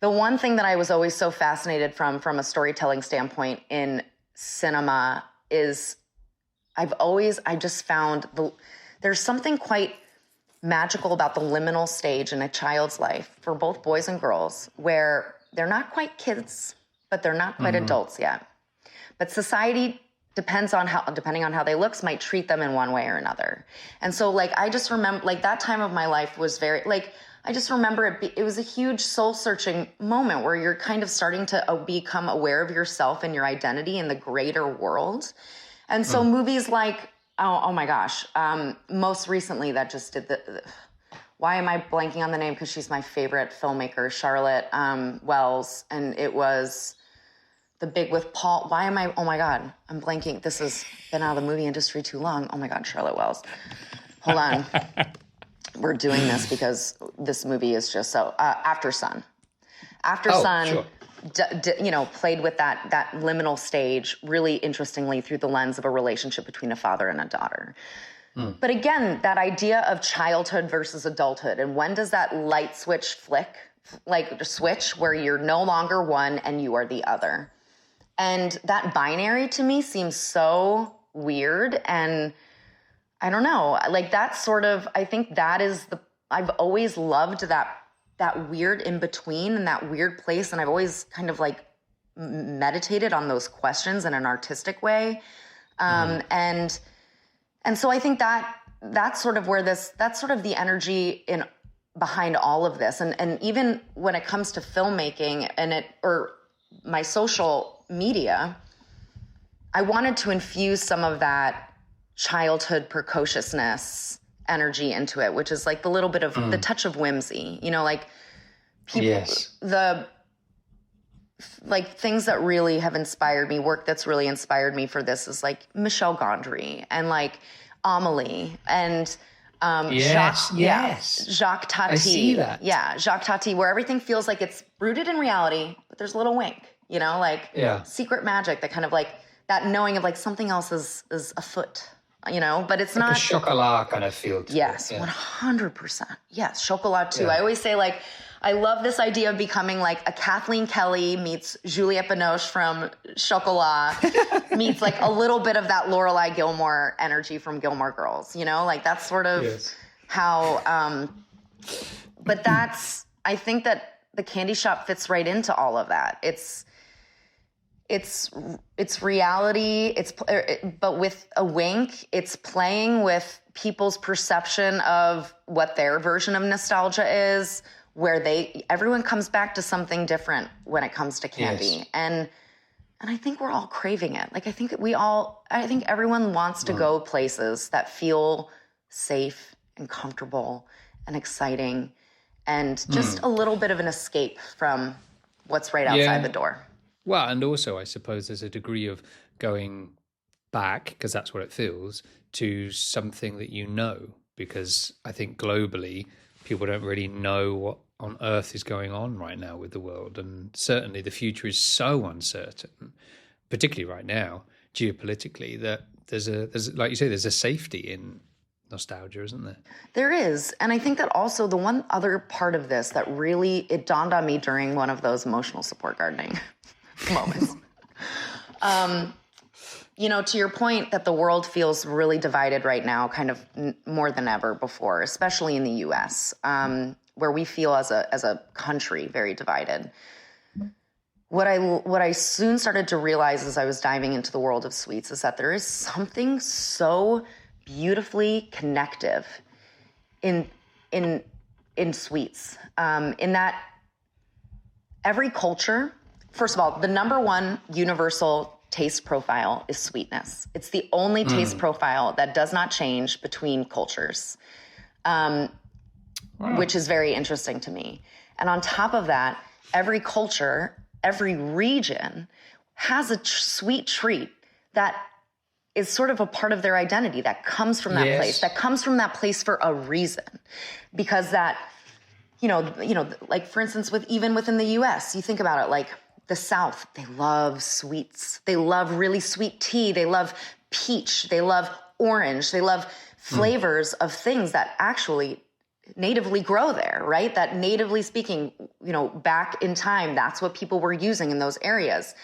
the one thing that I was always so fascinated from a storytelling standpoint in cinema is I just found there's something quite magical about the liminal stage in a child's life for both boys and girls, where they're not quite kids, but they're not quite adults yet. But society, depending on how they look, might treat them in one way or another. And so I just remember that time of my life was very I just remember it was a huge soul searching moment where you're kind of starting to become aware of yourself and your identity in the greater world. And so movies like, oh my gosh, most recently that just did why am I blanking on the name? Because she's my favorite filmmaker, Charlotte Wells. And it was The Big with Paul. Oh my God, I'm blanking. This has been out of the movie industry too long. Oh my God, Charlotte Wells. Hold on. We're doing this because this movie is just so, After Sun. After Sun, sure. Played with that liminal stage really interestingly through the lens of a relationship between a father and a daughter. But again, that idea of childhood versus adulthood, and when does that light switch flick, switch where you're no longer one and you are the other? And that binary to me seems so weird, and I don't know, that's sort of, I think that is I've always loved that weird in between and that weird place. And I've always kind of meditated on those questions in an artistic way. And so I think that's sort of where that's sort of the energy behind all of this. And even when it comes to filmmaking or my social media, I wanted to infuse some of that childhood precociousness energy into it, which is the little bit of the touch of whimsy, people, yes. Things that really have inspired me, work that's really inspired me for this is Michel Gondry and Amelie and Jacques Tati. I see that. Yeah, Jacques Tati, where everything feels like it's rooted in reality, but there's a little wink, secret magic, that kind of that knowing of something else is afoot. But it's not a chocolat kind of feel to yes, it. 100%. Yes, chocolat too. Yeah. I always say I love this idea of becoming a Kathleen Kelly meets Juliette Binoche from Chocolat meets a little bit of that Lorelai Gilmore energy from Gilmore Girls, that's sort of how, but I think that the candy shop fits right into all of that. It's reality. But with a wink, it's playing with people's perception of what their version of nostalgia is, where everyone comes back to something different when it comes to candy. Yes. And I think we're all craving it. I think everyone wants to go places that feel safe and comfortable and exciting and just a little bit of an escape from what's right outside the door. Well, and also I suppose there's a degree of going back, because that's what it feels, to something that because I think globally people don't really know what on earth is going on right now with the world. And certainly the future is so uncertain, particularly right now, geopolitically, that there's like you say, there's a safety in nostalgia, isn't there? There is. And I think that also the one other part of this that really, it dawned on me during one of those emotional support gardening moments. To your point that the world feels really divided right now, kind of more than ever before, especially in the U.S., where we feel as a country very divided. What I soon started to realize as I was diving into the world of sweets is that there is something so beautifully connective in sweets, in that every culture. First of all, the number one universal taste profile is sweetness. It's the only taste profile that does not change between cultures, which is very interesting to me. And on top of that, every culture, every region has a sweet treat that is sort of a part of their identity that comes from that place, that comes from that place for a reason. Because that, like for instance, even within the US, you think about it, like the South, they love sweets. They love really sweet tea. They love peach. They love orange. They love flavors of things that actually natively grow there, right? That natively speaking, back in time, that's what people were using in those areas.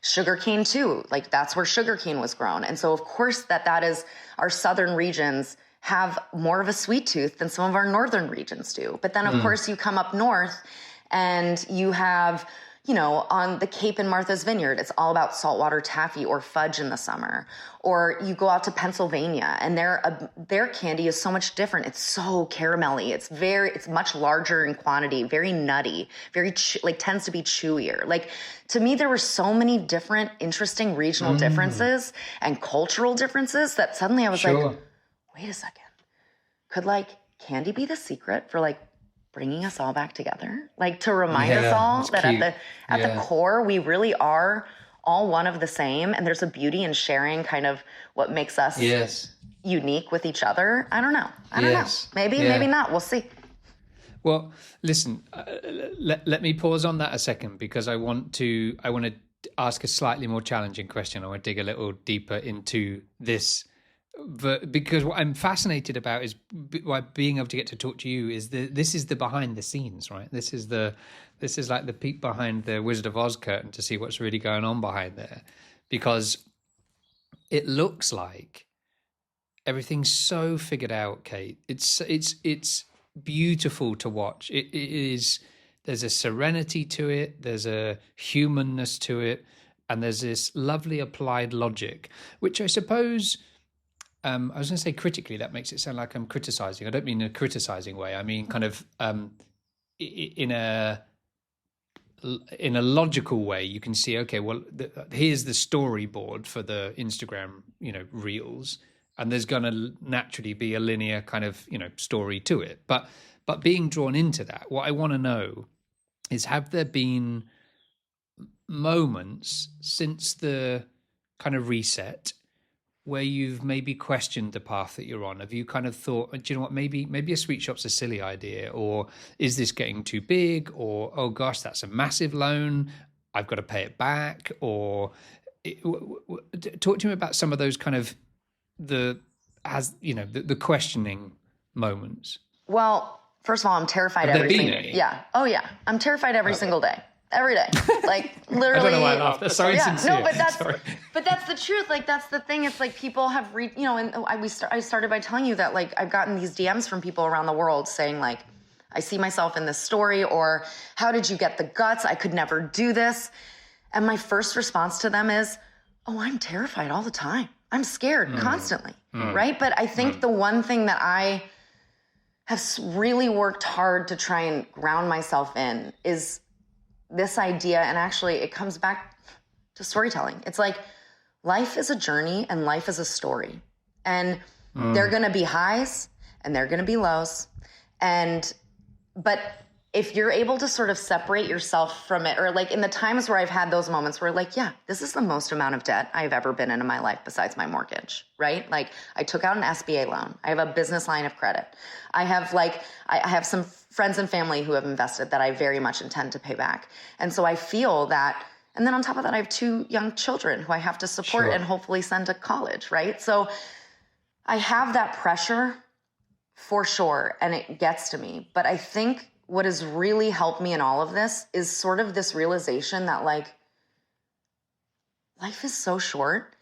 Sugarcane too, like that's where sugarcane was grown. And so of course that is, our southern regions have more of a sweet tooth than some of our northern regions do. But then of course you come up north and you have, on the Cape and Martha's Vineyard, it's all about saltwater taffy or fudge in the summer. Or you go out to Pennsylvania and their candy is so much different. It's so caramelly. It's much larger in quantity, very nutty, very tends to be chewier. Like to me, there were so many different, interesting regional differences and cultural differences that suddenly I was like, wait a second, could candy be the secret for bringing us all back together, to remind us all that at the core, we really are all one of the same. And there's a beauty in sharing kind of what makes us unique with each other. I don't know. Maybe not. We'll see. Well, listen, let me pause on that a second, because I want to ask a slightly more challenging question. I want to dig a little deeper into this. But because what I'm fascinated about is being able to get to talk to you is this is the behind the scenes, right? This is like the peek behind the Wizard of Oz curtain to see what's really going on behind there, because it looks like everything's so figured out, Kate. It's beautiful to watch. It is. There's a serenity to it. There's a humanness to it, and there's this lovely applied logic, which I suppose. I was going to say critically, that makes it sound like I'm criticizing. I don't mean in a criticizing way. I mean kind of in a logical way. You can see, okay, well, here's the storyboard for the Instagram, reels, and there's going to naturally be a linear kind of, story to it. But being drawn into that, what I want to know is, have there been moments since the kind of reset where you've maybe questioned the path that you're on? Have you kind of thought, do you know what, maybe a sweet shop's a silly idea, or is this getting too big, or, oh gosh, that's a massive loan, I've got to pay it back? Or talk to me about some of those kind of the questioning moments. Well, first of all, I'm terrified every single day. Yeah. Oh yeah. I'm terrified every single day. Every day, literally. I don't know why I laughed. That's so insincere. No, but that's the truth. That's the thing. It's people have and I started by telling you that I've gotten these DMs from people around the world saying I see myself in this story, or how did you get the guts? I could never do this. And my first response to them is, oh, I'm terrified all the time. I'm scared constantly, right? But I think the one thing that I have really worked hard to try and ground myself in is this idea, and actually it comes back to storytelling. It's life is a journey and life is a story. And there are going to be highs and there are going to be lows. But if you're able to sort of separate yourself from it, or in the times where I've had those moments where this is the most amount of debt I've ever been in my life besides my mortgage, right? I took out an SBA loan. I have a business line of credit. I have I have some friends and family who have invested that I very much intend to pay back. And so I feel that, and then on top of that, I have 2 young children who I have to support and hopefully send to college, right? So I have that pressure for sure, and it gets to me. But I think what has really helped me in all of this is sort of this realization that life is so short,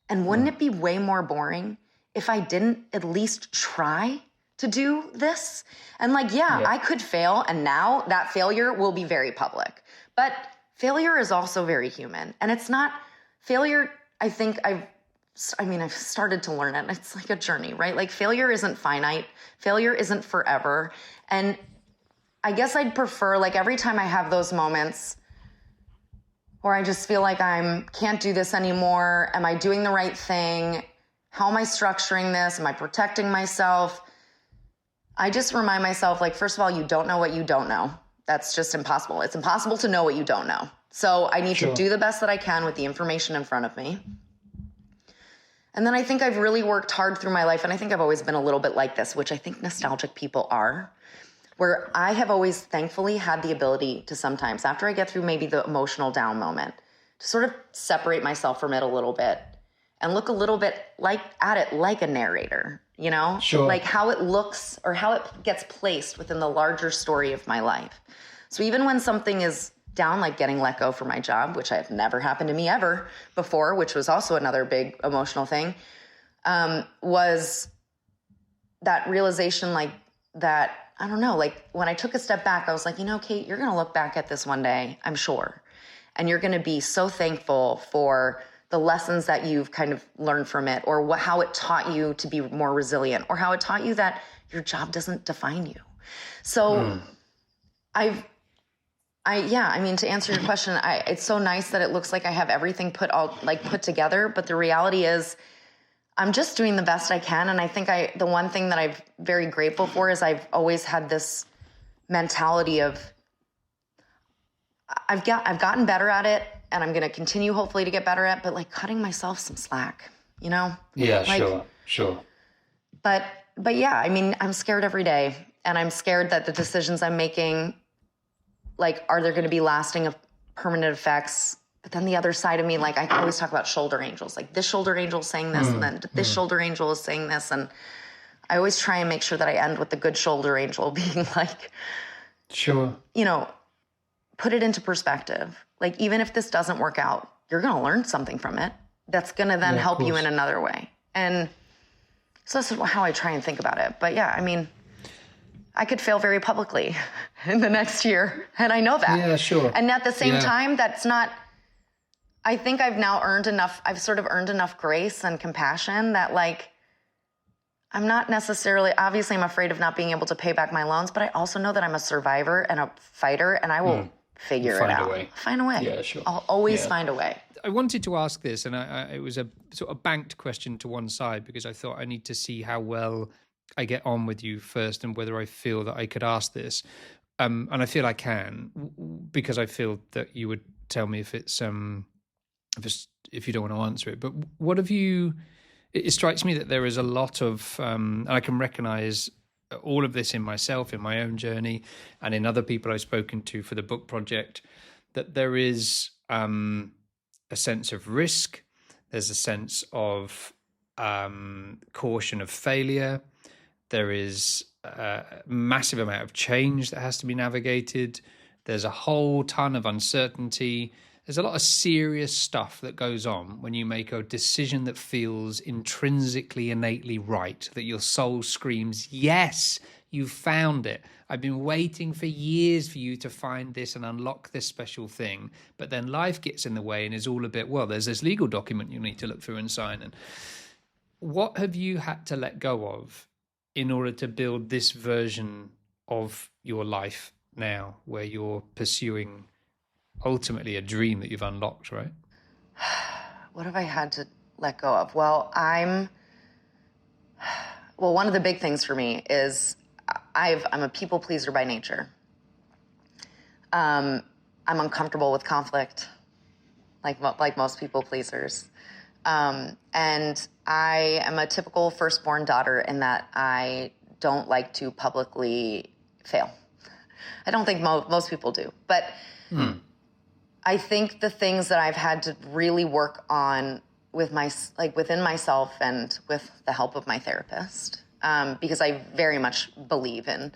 and wouldn't it be way more boring if I didn't at least try to do this? And I could fail, and now that failure will be very public. But failure is also very human. And it's not failure. I think I've started to learn it. It's like a journey, right? Failure isn't finite. Failure isn't forever. And I guess I'd prefer, every time I have those moments where I just feel like can't do this anymore. Am I doing the right thing? How am I structuring this? Am I protecting myself? I just remind myself, first of all, you don't know what you don't know. That's just impossible. It's impossible to know what you don't know. So I need to do the best that I can with the information in front of me. And then I think I've really worked hard through my life, and I think I've always been a little bit like this, which I think nostalgic people are, where I have always thankfully had the ability to sometimes, after I get through maybe the emotional down moment, to sort of separate myself from it a little bit and look a little bit at it like a narrator, you know? Sure. Like how it looks or how it gets placed within the larger story of my life. So even when something is down, like getting let go from my job, which had never happened to me ever before, which was also another big emotional thing, was that realization that, I don't know, like when I took a step back, I was like, Kate, you're going to look back at this one day, I'm sure. And you're going to be so thankful for the lessons that you've kind of learned from it, or how it taught you to be more resilient, or how it taught you that your job doesn't define you. So to answer your question, it's so nice that it looks like I have everything put together, but the reality is I'm just doing the best I can. And I think the one thing that I'm very grateful for is I've always had this mentality of I've gotten better at it, and I'm going to continue hopefully to get better at, but like cutting myself some slack, you know? Yeah, sure. But yeah, I mean, I'm scared every day, and I'm scared that the decisions I'm making, like, are there going to be lasting permanent effects? But then the other side of me, like, I always talk about shoulder angels, like this shoulder angel is saying this, and then this shoulder angel is saying this. And I always try and make sure that I end with the good shoulder angel being like, sure, put it into perspective. Like, even if this doesn't work out, you're going to learn something from it that's going to then help you in another way. And so that's how I try and think about it. But yeah, I mean, I could fail very publicly in the next year, and I know that. Yeah, sure. And at the same time, that's not, I think I've now I've sort of earned enough grace and compassion that, like, I'm not necessarily, obviously I'm afraid of not being able to pay back my loans, but I also know that I'm a survivor and a fighter, and I will figure it out. Find a way. Yeah, sure. I'll always find a way. I wanted to ask this, and it was a sort of banked question to one side, because I thought I need to see how well I get on with you first, and whether I feel that I could ask this. And I feel I can, because I feel that you would tell me if you don't want to answer it. But what have you? It strikes me that there is a lot of, and I can recognize all of this in myself, in my own journey, and in other people I've spoken to for the book project, that there is a sense of risk. There's a sense of caution of failure. There is a massive amount of change that has to be navigated. There's a whole ton of uncertainty. There's a lot of serious stuff that goes on when you make a decision that feels intrinsically, innately right, that your soul screams, yes, you found it. I've been waiting for years for you to find this and unlock this special thing. But then life gets in the way and is all a bit, well, there's this legal document you need to look through and sign. And what have you had to let go of in order to build this version of your life now, where you're pursuing ultimately a dream that you've unlocked, right? What have I had to let go of? Well, one of the big things for me is I'm a people pleaser by nature. I'm uncomfortable with conflict, like most people pleasers. And I am a typical firstborn daughter in that I don't like to publicly fail. I don't think most people do, but I think the things that I've had to really work on with within myself and with the help of my therapist, because I very much believe in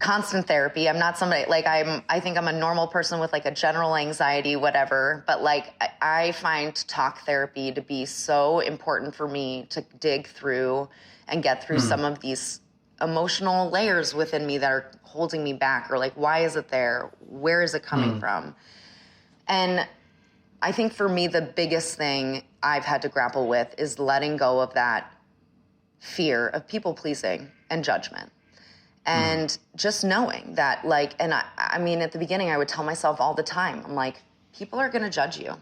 constant therapy. I'm not somebody I think I'm a normal person with like a general anxiety, whatever, but like I find talk therapy to be so important for me to dig through and get through some of these emotional layers within me that are holding me back, or like, why is it there? Where is it coming from? And I think for me, the biggest thing I've had to grapple with is letting go of that fear of people pleasing and judgment. And just knowing that, like, and I mean, at the beginning, I would tell myself all the time, I'm like, people are going to judge you.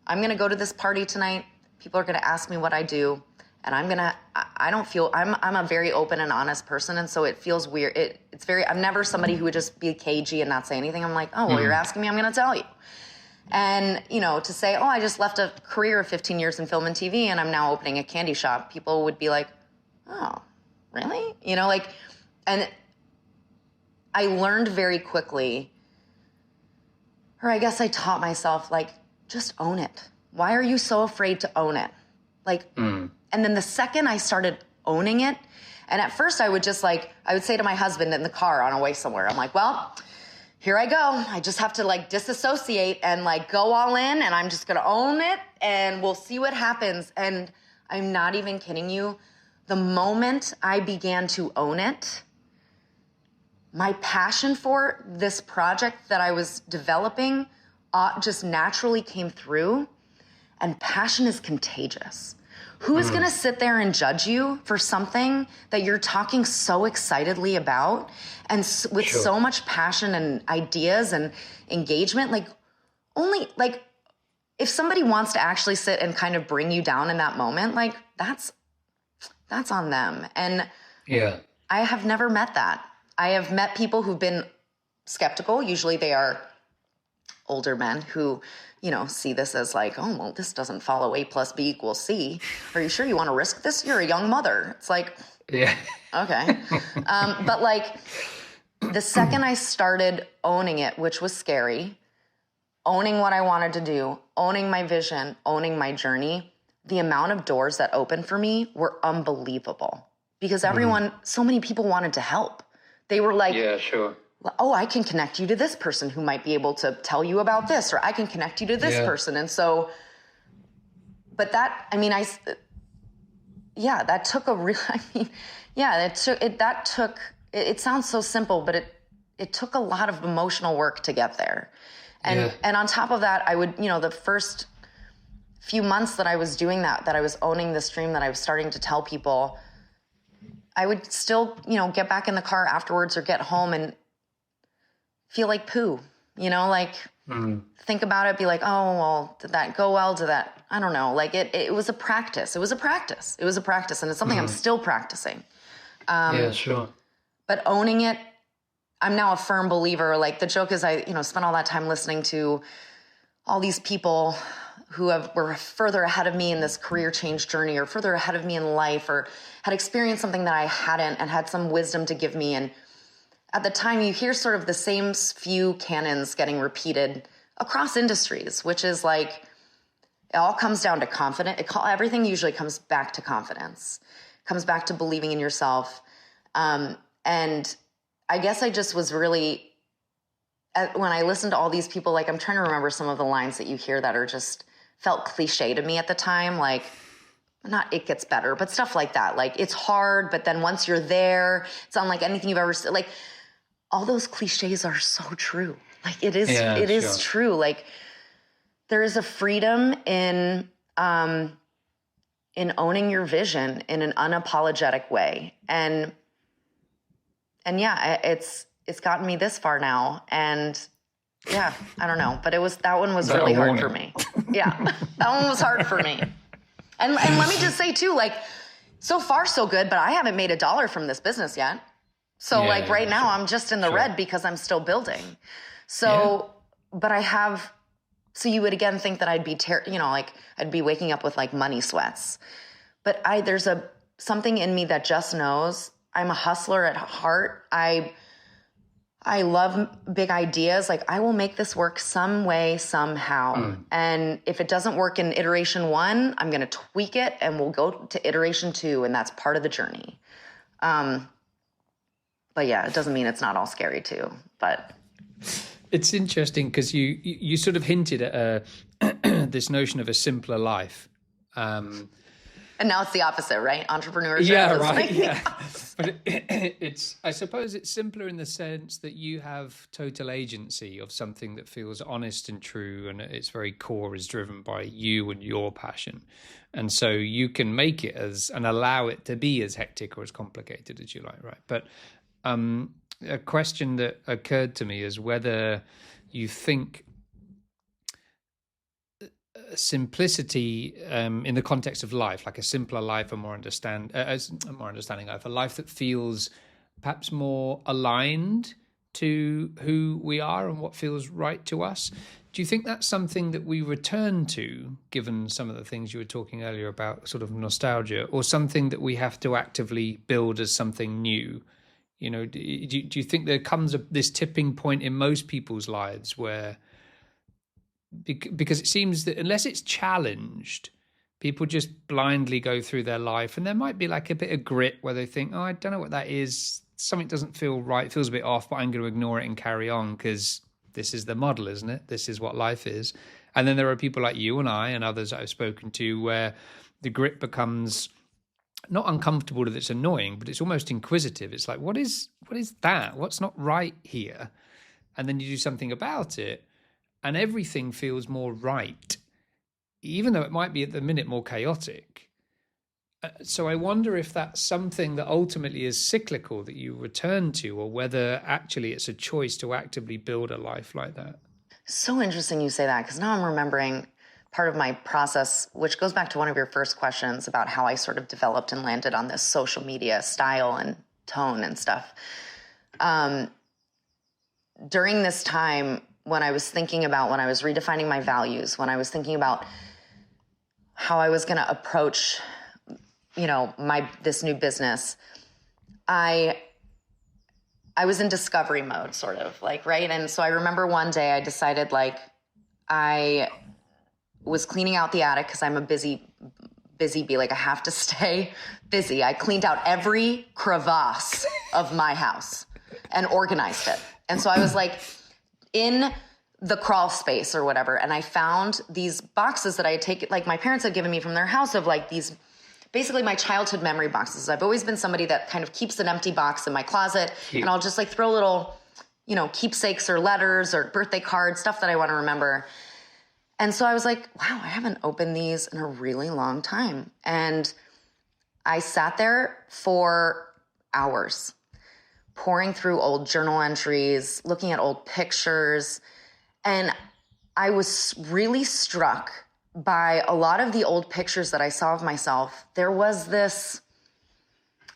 I'm going to go to this party tonight. People are going to ask me what I do. And I'm a very open and honest person. And so it feels weird. I'm never somebody who would just be cagey and not say anything. I'm like, oh, well, you're asking me, I'm going to tell you. And, you know, to say, oh, I just left a career of 15 years in film and TV and I'm now opening a candy shop, people would be like, oh, really? You know, like, and I learned very quickly, or I guess I taught myself, like, just own it. Why are you so afraid to own it? Like, and then the second I started owning it, and at first I would just like, I would say to my husband in the car on our way somewhere, I'm like, well, here I go. I just have to like disassociate and like go all in, and I'm just going to own it and we'll see what happens. And I'm not even kidding you. The moment I began to own it, my passion for this project that I was developing just naturally came through. And passion is contagious. Who is going to sit there and judge you for something that you're talking so excitedly about and with so much passion and ideas and engagement? Like, only, like, if somebody wants to actually sit and kind of bring you down in that moment, like, that's on them. And I have never met that. I have met people who've been skeptical. Usually they are older men who, you know, see this as like, oh, well, this doesn't follow A plus B equals C. Are you sure you want to risk this? You're a young mother. It's like, yeah, okay. But like the second I started owning it, which was scary, owning what I wanted to do, owning my vision, owning my journey, the amount of doors that opened for me were unbelievable because everyone, so many people wanted to help. They were like, yeah, sure. Oh, I can connect you to this person who might be able to tell you about this, or I can connect you to this person. And so, but that, I mean, that took a real, I mean, yeah, it sounds so simple, but it took a lot of emotional work to get there. And on top of that, I would, you know, the first few months that I was doing that I was owning this dream, that I was starting to tell people, I would still, you know, get back in the car afterwards or get home and feel like poo, you know, like think about it, be like, oh, well, did that go well? Did that, I don't know. Like it was a practice. It was a practice. And it's something I'm still practicing. Yeah, sure. But owning it, I'm now a firm believer. Like the joke is I, you know, spent all that time listening to all these people who were further ahead of me in this career change journey or further ahead of me in life or had experienced something that I hadn't and had some wisdom to give me. And at the time you hear sort of the same few canons getting repeated across industries, which is like, it all comes down to confidence. Everything usually comes back to confidence, comes back to believing in yourself. And I guess I just was really, when I listened to all these people, like I'm trying to remember some of the lines that you hear that are just felt cliche to me at the time. Like, not it gets better, but stuff like that. Like it's hard, but then once you're there, it's unlike anything you've ever seen. Like all those cliches are so true. Like it is true. Like there is a freedom in owning your vision in an unapologetic way. And yeah, it's gotten me this far now. And yeah, I don't know, but that one was really hard for me. Yeah, that one was hard for me. And let me just say too, like, so far so good, but I haven't made $1 from this business yet. So right now I'm just in the red because I'm still building. So, but I have, so you would again think that I'd be, like I'd be waking up with like money sweats, but there's something in me that just knows I'm a hustler at heart. I love big ideas. Like I will make this work some way, somehow. And if it doesn't work in iteration 1, I'm going to tweak it and we'll go to iteration 2. And that's part of the journey. But yeah, it doesn't mean it's not all scary too, but. It's interesting because you sort of hinted at this notion of a simpler life. And now it's the opposite, right? Entrepreneurship. Yeah, right. Yeah. But I suppose it's simpler in the sense that you have total agency of something that feels honest and true, and its very core is driven by you and your passion. And so you can make it and allow it to be as hectic or as complicated as you like, right? But a question that occurred to me is whether you think simplicity in the context of life, like a simpler life, a more understanding life, a life that feels perhaps more aligned to who we are and what feels right to us. Do you think that's something that we return to, given some of the things you were talking earlier about sort of nostalgia, or something that we have to actively build as something new? You know, do you think there comes this tipping point in most people's lives where, because it seems that unless it's challenged, people just blindly go through their life, and there might be like a bit of grit where they think, oh, I don't know what that is. Something doesn't feel right, it feels a bit off, but I'm going to ignore it and carry on because this is the model, isn't it? This is what life is. And then there are people like you and I and others that I've spoken to where the grit becomes not uncomfortable that it's annoying, but it's almost inquisitive. It's like, what is that? What's not right here? And then you do something about it and everything feels more right, even though it might be at the minute more chaotic. So I wonder if that's something that ultimately is cyclical that you return to, or whether actually it's a choice to actively build a life like that. So interesting you say that, because now I'm remembering part of my process, which goes back to one of your first questions about how I sort of developed and landed on this social media style and tone and stuff. During this time, when I was thinking about, when I was redefining my values, when I was thinking about how I was going to approach, you know, this new business, I was in discovery mode, sort of like, right? And so I remember one day I decided, like, I was cleaning out the attic because I'm a busy bee. Like, I have to stay busy. I cleaned out every crevasse of my house and organized it. And so I was like in the crawl space or whatever. And I found these boxes that I had taken, like my parents had given me from their house, of like these, basically my childhood memory boxes. I've always been somebody that kind of keeps an empty box in my closet. Cute. And I'll just like throw little, you know, keepsakes or letters or birthday cards, stuff that I want to remember. And so I was like, wow, I haven't opened these in a really long time. And I sat there for hours, pouring through old journal entries, looking at old pictures. And I was really struck by a lot of the old pictures that I saw of myself. There was this,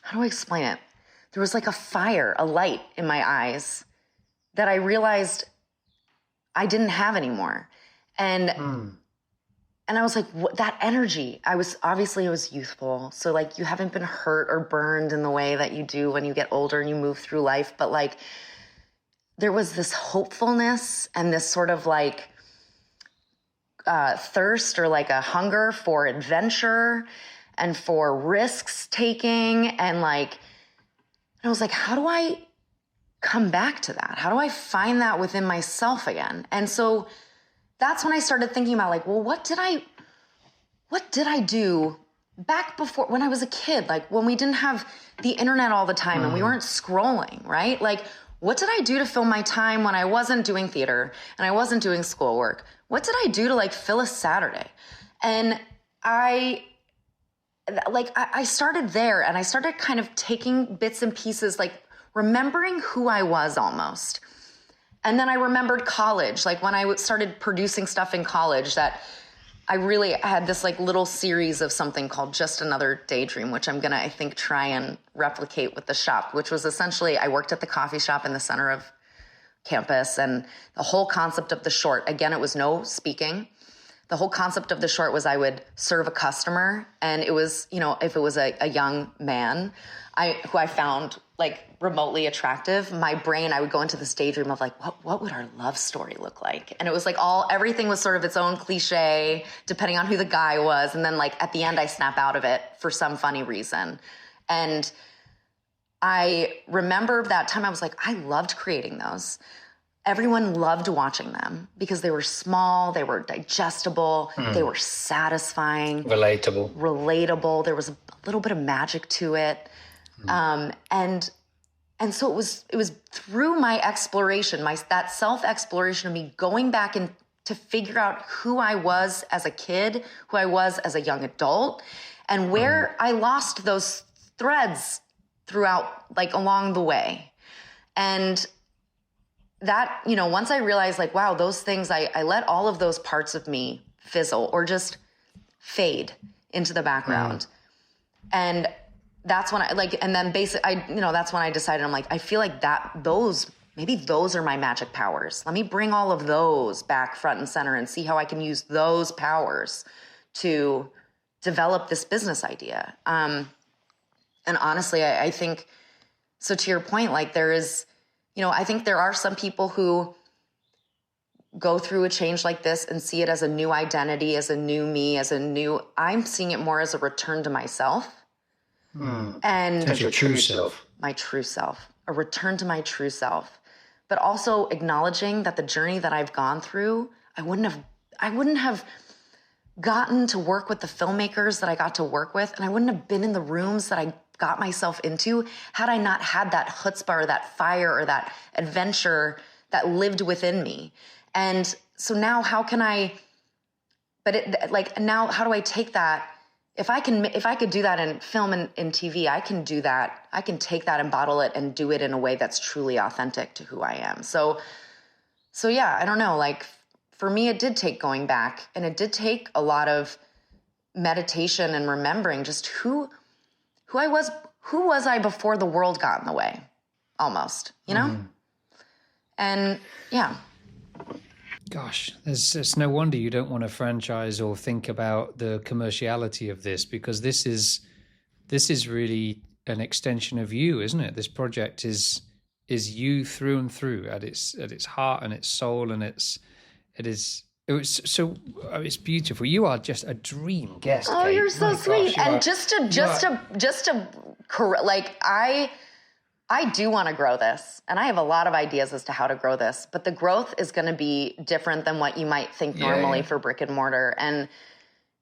how do I explain it? There was like a fire, a light in my eyes that I realized I didn't have anymore. And I was like, what, that energy, I was youthful. So like, you haven't been hurt or burned in the way that you do when you get older and you move through life. But like, there was this hopefulness and this sort of like thirst, or like a hunger for adventure and for risks taking. And like, I was like, how do I come back to that? How do I find that within myself again? And so that's when I started thinking about like, well, what did I do back before, when I was a kid, like when we didn't have the internet all the time and we weren't scrolling, right? Like, what did I do to fill my time when I wasn't doing theater and I wasn't doing schoolwork? What did I do to like fill a Saturday? And I started there, and I started kind of taking bits and pieces, like remembering who I was almost. And then I remembered college, like when I started producing stuff in college, that I really had this like little series of something called Just Another Daydream, which I'm gonna, I think, try and replicate with the shop, which was essentially, I worked at the coffee shop in the center of campus, and the whole concept of the short, again, it was no speaking. The whole concept of the short was I would serve a customer, and it was, you know, if it was a young man who I found like remotely attractive, my brain, I would go into this daydream of like, what would our love story look like? And it was like everything was sort of its own cliche, depending on who the guy was. And then like at the end, I snap out of it for some funny reason. And I remember that time I was like, I loved creating those. Everyone loved watching them because they were small, they were digestible, they were satisfying. Relatable. There was a little bit of magic to it. And so it was through my exploration, that self-exploration of me going back and to figure out who I was as a kid, who I was as a young adult, and where I lost those threads throughout, like along the way. And that, you know, once I realized like, wow, those things, I let all of those parts of me fizzle or just fade into the background. And that's when that's when I decided, I'm like, I feel like those maybe those are my magic powers. Let me bring all of those back front and center and see how I can use those powers to develop this business idea. And honestly, I think, so to your point, like there is, I think there are some people who go through a change like this and see it as a new identity, as a new me, I'm seeing it more as a return to myself. And as your true self. My true self, a return to my true self, but also acknowledging that the journey that I've gone through, I wouldn't have gotten to work with the filmmakers that I got to work with, and I wouldn't have been in the rooms that I got myself into had I not had that chutzpah or that fire or that adventure that lived within me. And so now how do I take that? If I could do that in film and in TV, I can do that. I can take that and bottle it and do it in a way that's truly authentic to who I am. So yeah, I don't know. Like for me, it did take going back, and it did take a lot of meditation and remembering just who I was. Who was I before the world got in the way? Almost, And yeah. Gosh, it's no wonder you don't want to franchise or think about the commerciality of this, because this is really an extension of you, isn't it? This project is you through and through at its heart and its soul, and it's beautiful. You are just a dream guest. Oh, Kate. You're so sweet. And just to like I do want to grow this, and I have a lot of ideas as to how to grow this, but the growth is going to be different than what you might think normally for brick and mortar. And,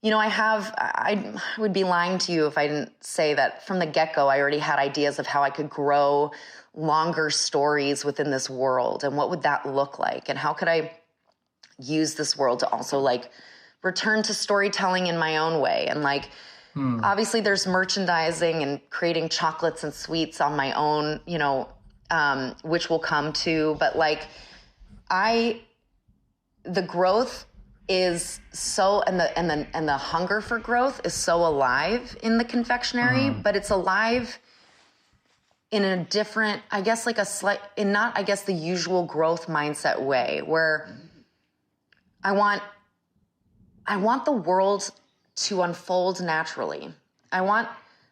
I would be lying to you if I didn't say that from the get-go, I already had ideas of how I could grow longer stories within this world, and what would that look like? And how could I use this world to also like return to storytelling in my own way? And like, obviously there's merchandising and creating chocolates and sweets on my own, which will come to, but like the growth is so, and the hunger for growth is so alive in the confectionery, but it's alive in a different, I guess like not, I guess the usual growth mindset way, where I want the world to unfold naturally. I want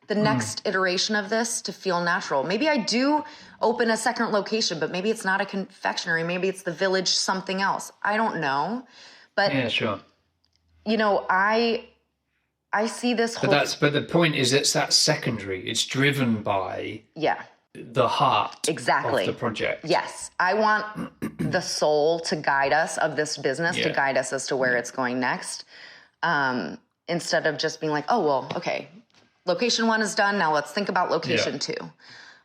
the next iteration of this to feel natural. Maybe I do open a second location, but maybe it's not a confectionery. Maybe it's the village, something else. I don't know. But, yeah, sure. I see this whole... But the point is that's secondary. It's driven by the heart of the project. Yes. I want the soul to guide us of this business, to guide us as to where it's going next. Instead of just being like, oh, well, okay, location 1 is done. Now let's think about location 2.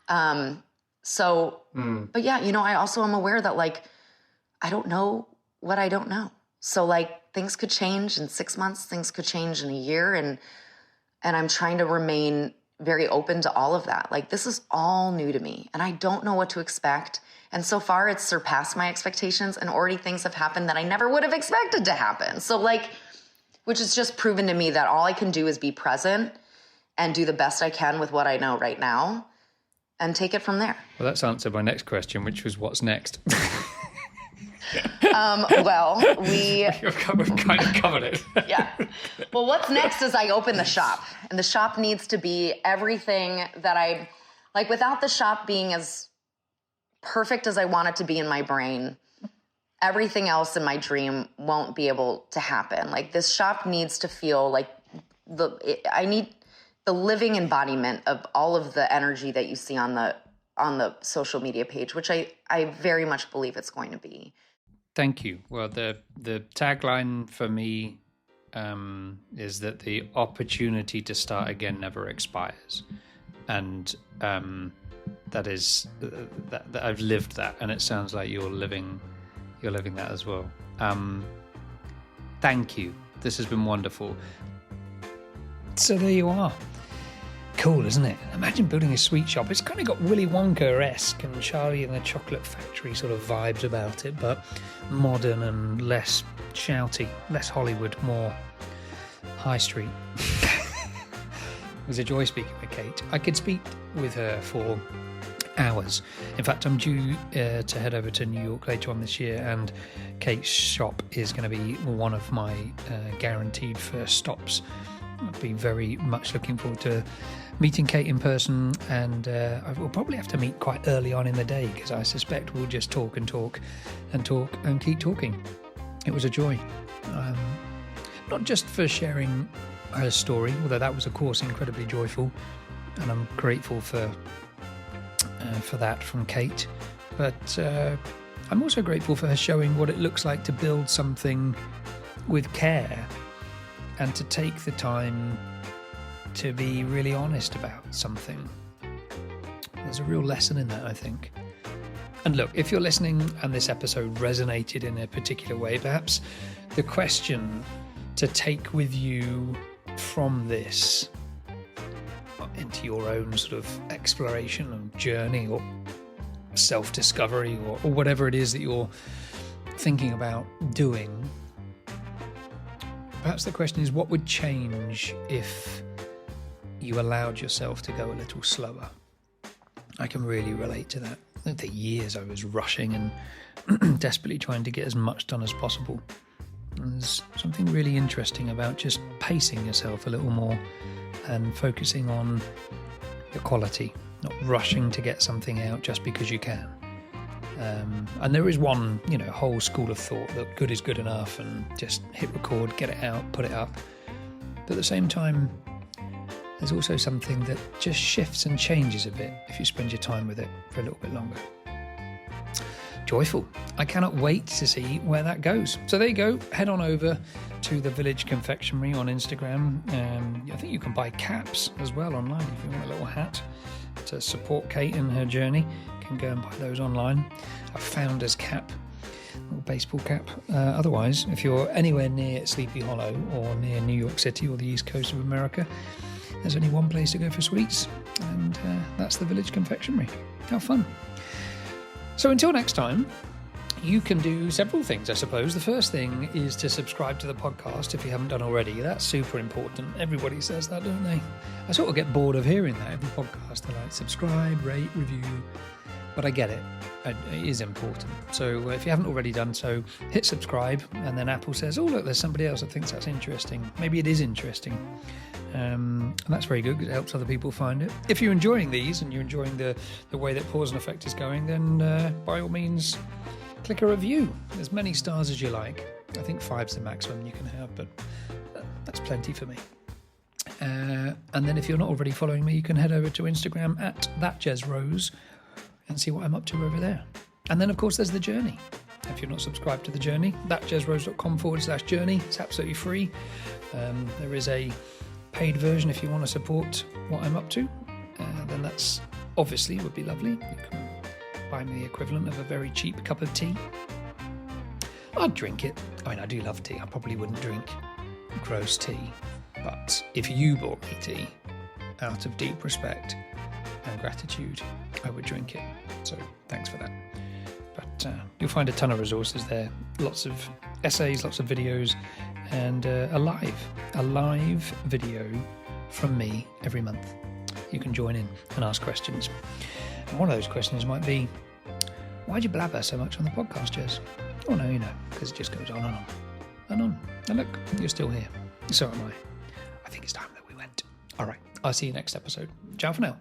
But yeah, I also am aware that like, I don't know what I don't know. So like things could change in 6 months, things could change in a year. And I'm trying to remain very open to all of that. Like this is all new to me and I don't know what to expect. And so far it's surpassed my expectations, and already things have happened that I never would have expected to happen. So like, which has just proven to me that all I can do is be present and do the best I can with what I know right now and take it from there. Well, that's answered my next question, which was what's next? Well, we've kind of covered it. Yeah. Well, what's next is I open the shop, and the shop needs to be everything that I like. Without the shop being as perfect as I want it to be in my brain, everything else in my dream won't be able to happen. Like this shop needs to feel like I need the living embodiment of all of the energy that you see on the social media page, which I very much believe it's going to be. Thank you. Well, the tagline for me is that the opportunity to start again never expires, and that is that I've lived that, and it sounds like you're living that as well. Thank you. This has been wonderful. So there you are. Cool, isn't it? Imagine building a sweet shop. It's kind of got Willy Wonka-esque and Charlie and the Chocolate Factory sort of vibes about it, but modern and less shouty, less Hollywood, more high street. It was a joy speaking with Kate. I could speak with her for hours. In fact, I'm due to head over to New York later on this year, and Kate's shop is going to be one of my guaranteed first stops. I'll be very much looking forward to meeting Kate in person, and I will probably have to meet quite early on in the day, because I suspect we'll just talk and talk and talk and keep talking. It was a joy, not just for sharing her story, although that was of course incredibly joyful, and I'm grateful for that from Kate, but I'm also grateful for her showing what it looks like to build something with care and to take the time to be really honest about something. There's a real lesson in that, I think. And look, if you're listening and this episode resonated in a particular way, perhaps the question to take with you from this into your own sort of exploration and journey or self-discovery or whatever it is that you're thinking about doing, perhaps the question is, what would change if you allowed yourself to go a little slower? I can really relate to that. The years I was rushing and desperately trying to get as much done as possible. And there's something really interesting about just pacing yourself a little more and focusing on the quality, not rushing to get something out just because you can. And there is one, whole school of thought that good is good enough and just hit record, get it out, put it up. But at the same time, there's also something that just shifts and changes a bit if you spend your time with it for a little bit longer. Joyful. I cannot wait to see where that goes. So there you go. Head on over to the Village Confectionery on Instagram. I think you can buy caps as well online if you want a little hat to support Kate in her journey. You can go and buy those online. A founder's cap, or baseball cap. Otherwise, if you're anywhere near Sleepy Hollow or near New York City or the East Coast of America, there's only one place to go for sweets, and that's the Village Confectionery. How fun. So until next time, you can do several things, I suppose. The first thing is to subscribe to the podcast if you haven't done already. That's super important. Everybody says that, don't they? I sort of get bored of hearing that. Every podcast, they're like, subscribe, rate, review. But I get it. It is important. So if you haven't already done so, hit subscribe, and then Apple says, oh, look, there's somebody else that thinks that's interesting. Maybe it is interesting. And that's very good because it helps other people find it. If you're enjoying these and you're enjoying the way that Pause and Effect is going, then by all means, click a review. As many stars as you like. I think 5's the maximum you can have, but that's plenty for me. And then if you're not already following me, you can head over to Instagram at thatjezrose and see what I'm up to over there. And then, of course, there's the journey. If you're not subscribed to the journey, thatjezrose.com/journey. It's absolutely free. There is a paid version if you want to support what I'm up to. Then that's obviously would be lovely. You can buy me the equivalent of a very cheap cup of tea. I'd drink it. I mean, I do love tea. I probably wouldn't drink gross tea. But if you bought me tea, out of deep respect and gratitude, I would drink it. So thanks for that. But you'll find a ton of resources there. Lots of essays, lots of videos, and a live video from me every month. You can join in and ask questions. And one of those questions might be, why'd you blabber so much on the podcast, Jez? Oh no, because it just goes on and on and on. And look, you're still here. So am I. I think it's time that we went. All right, I'll see you next episode. Ciao for now.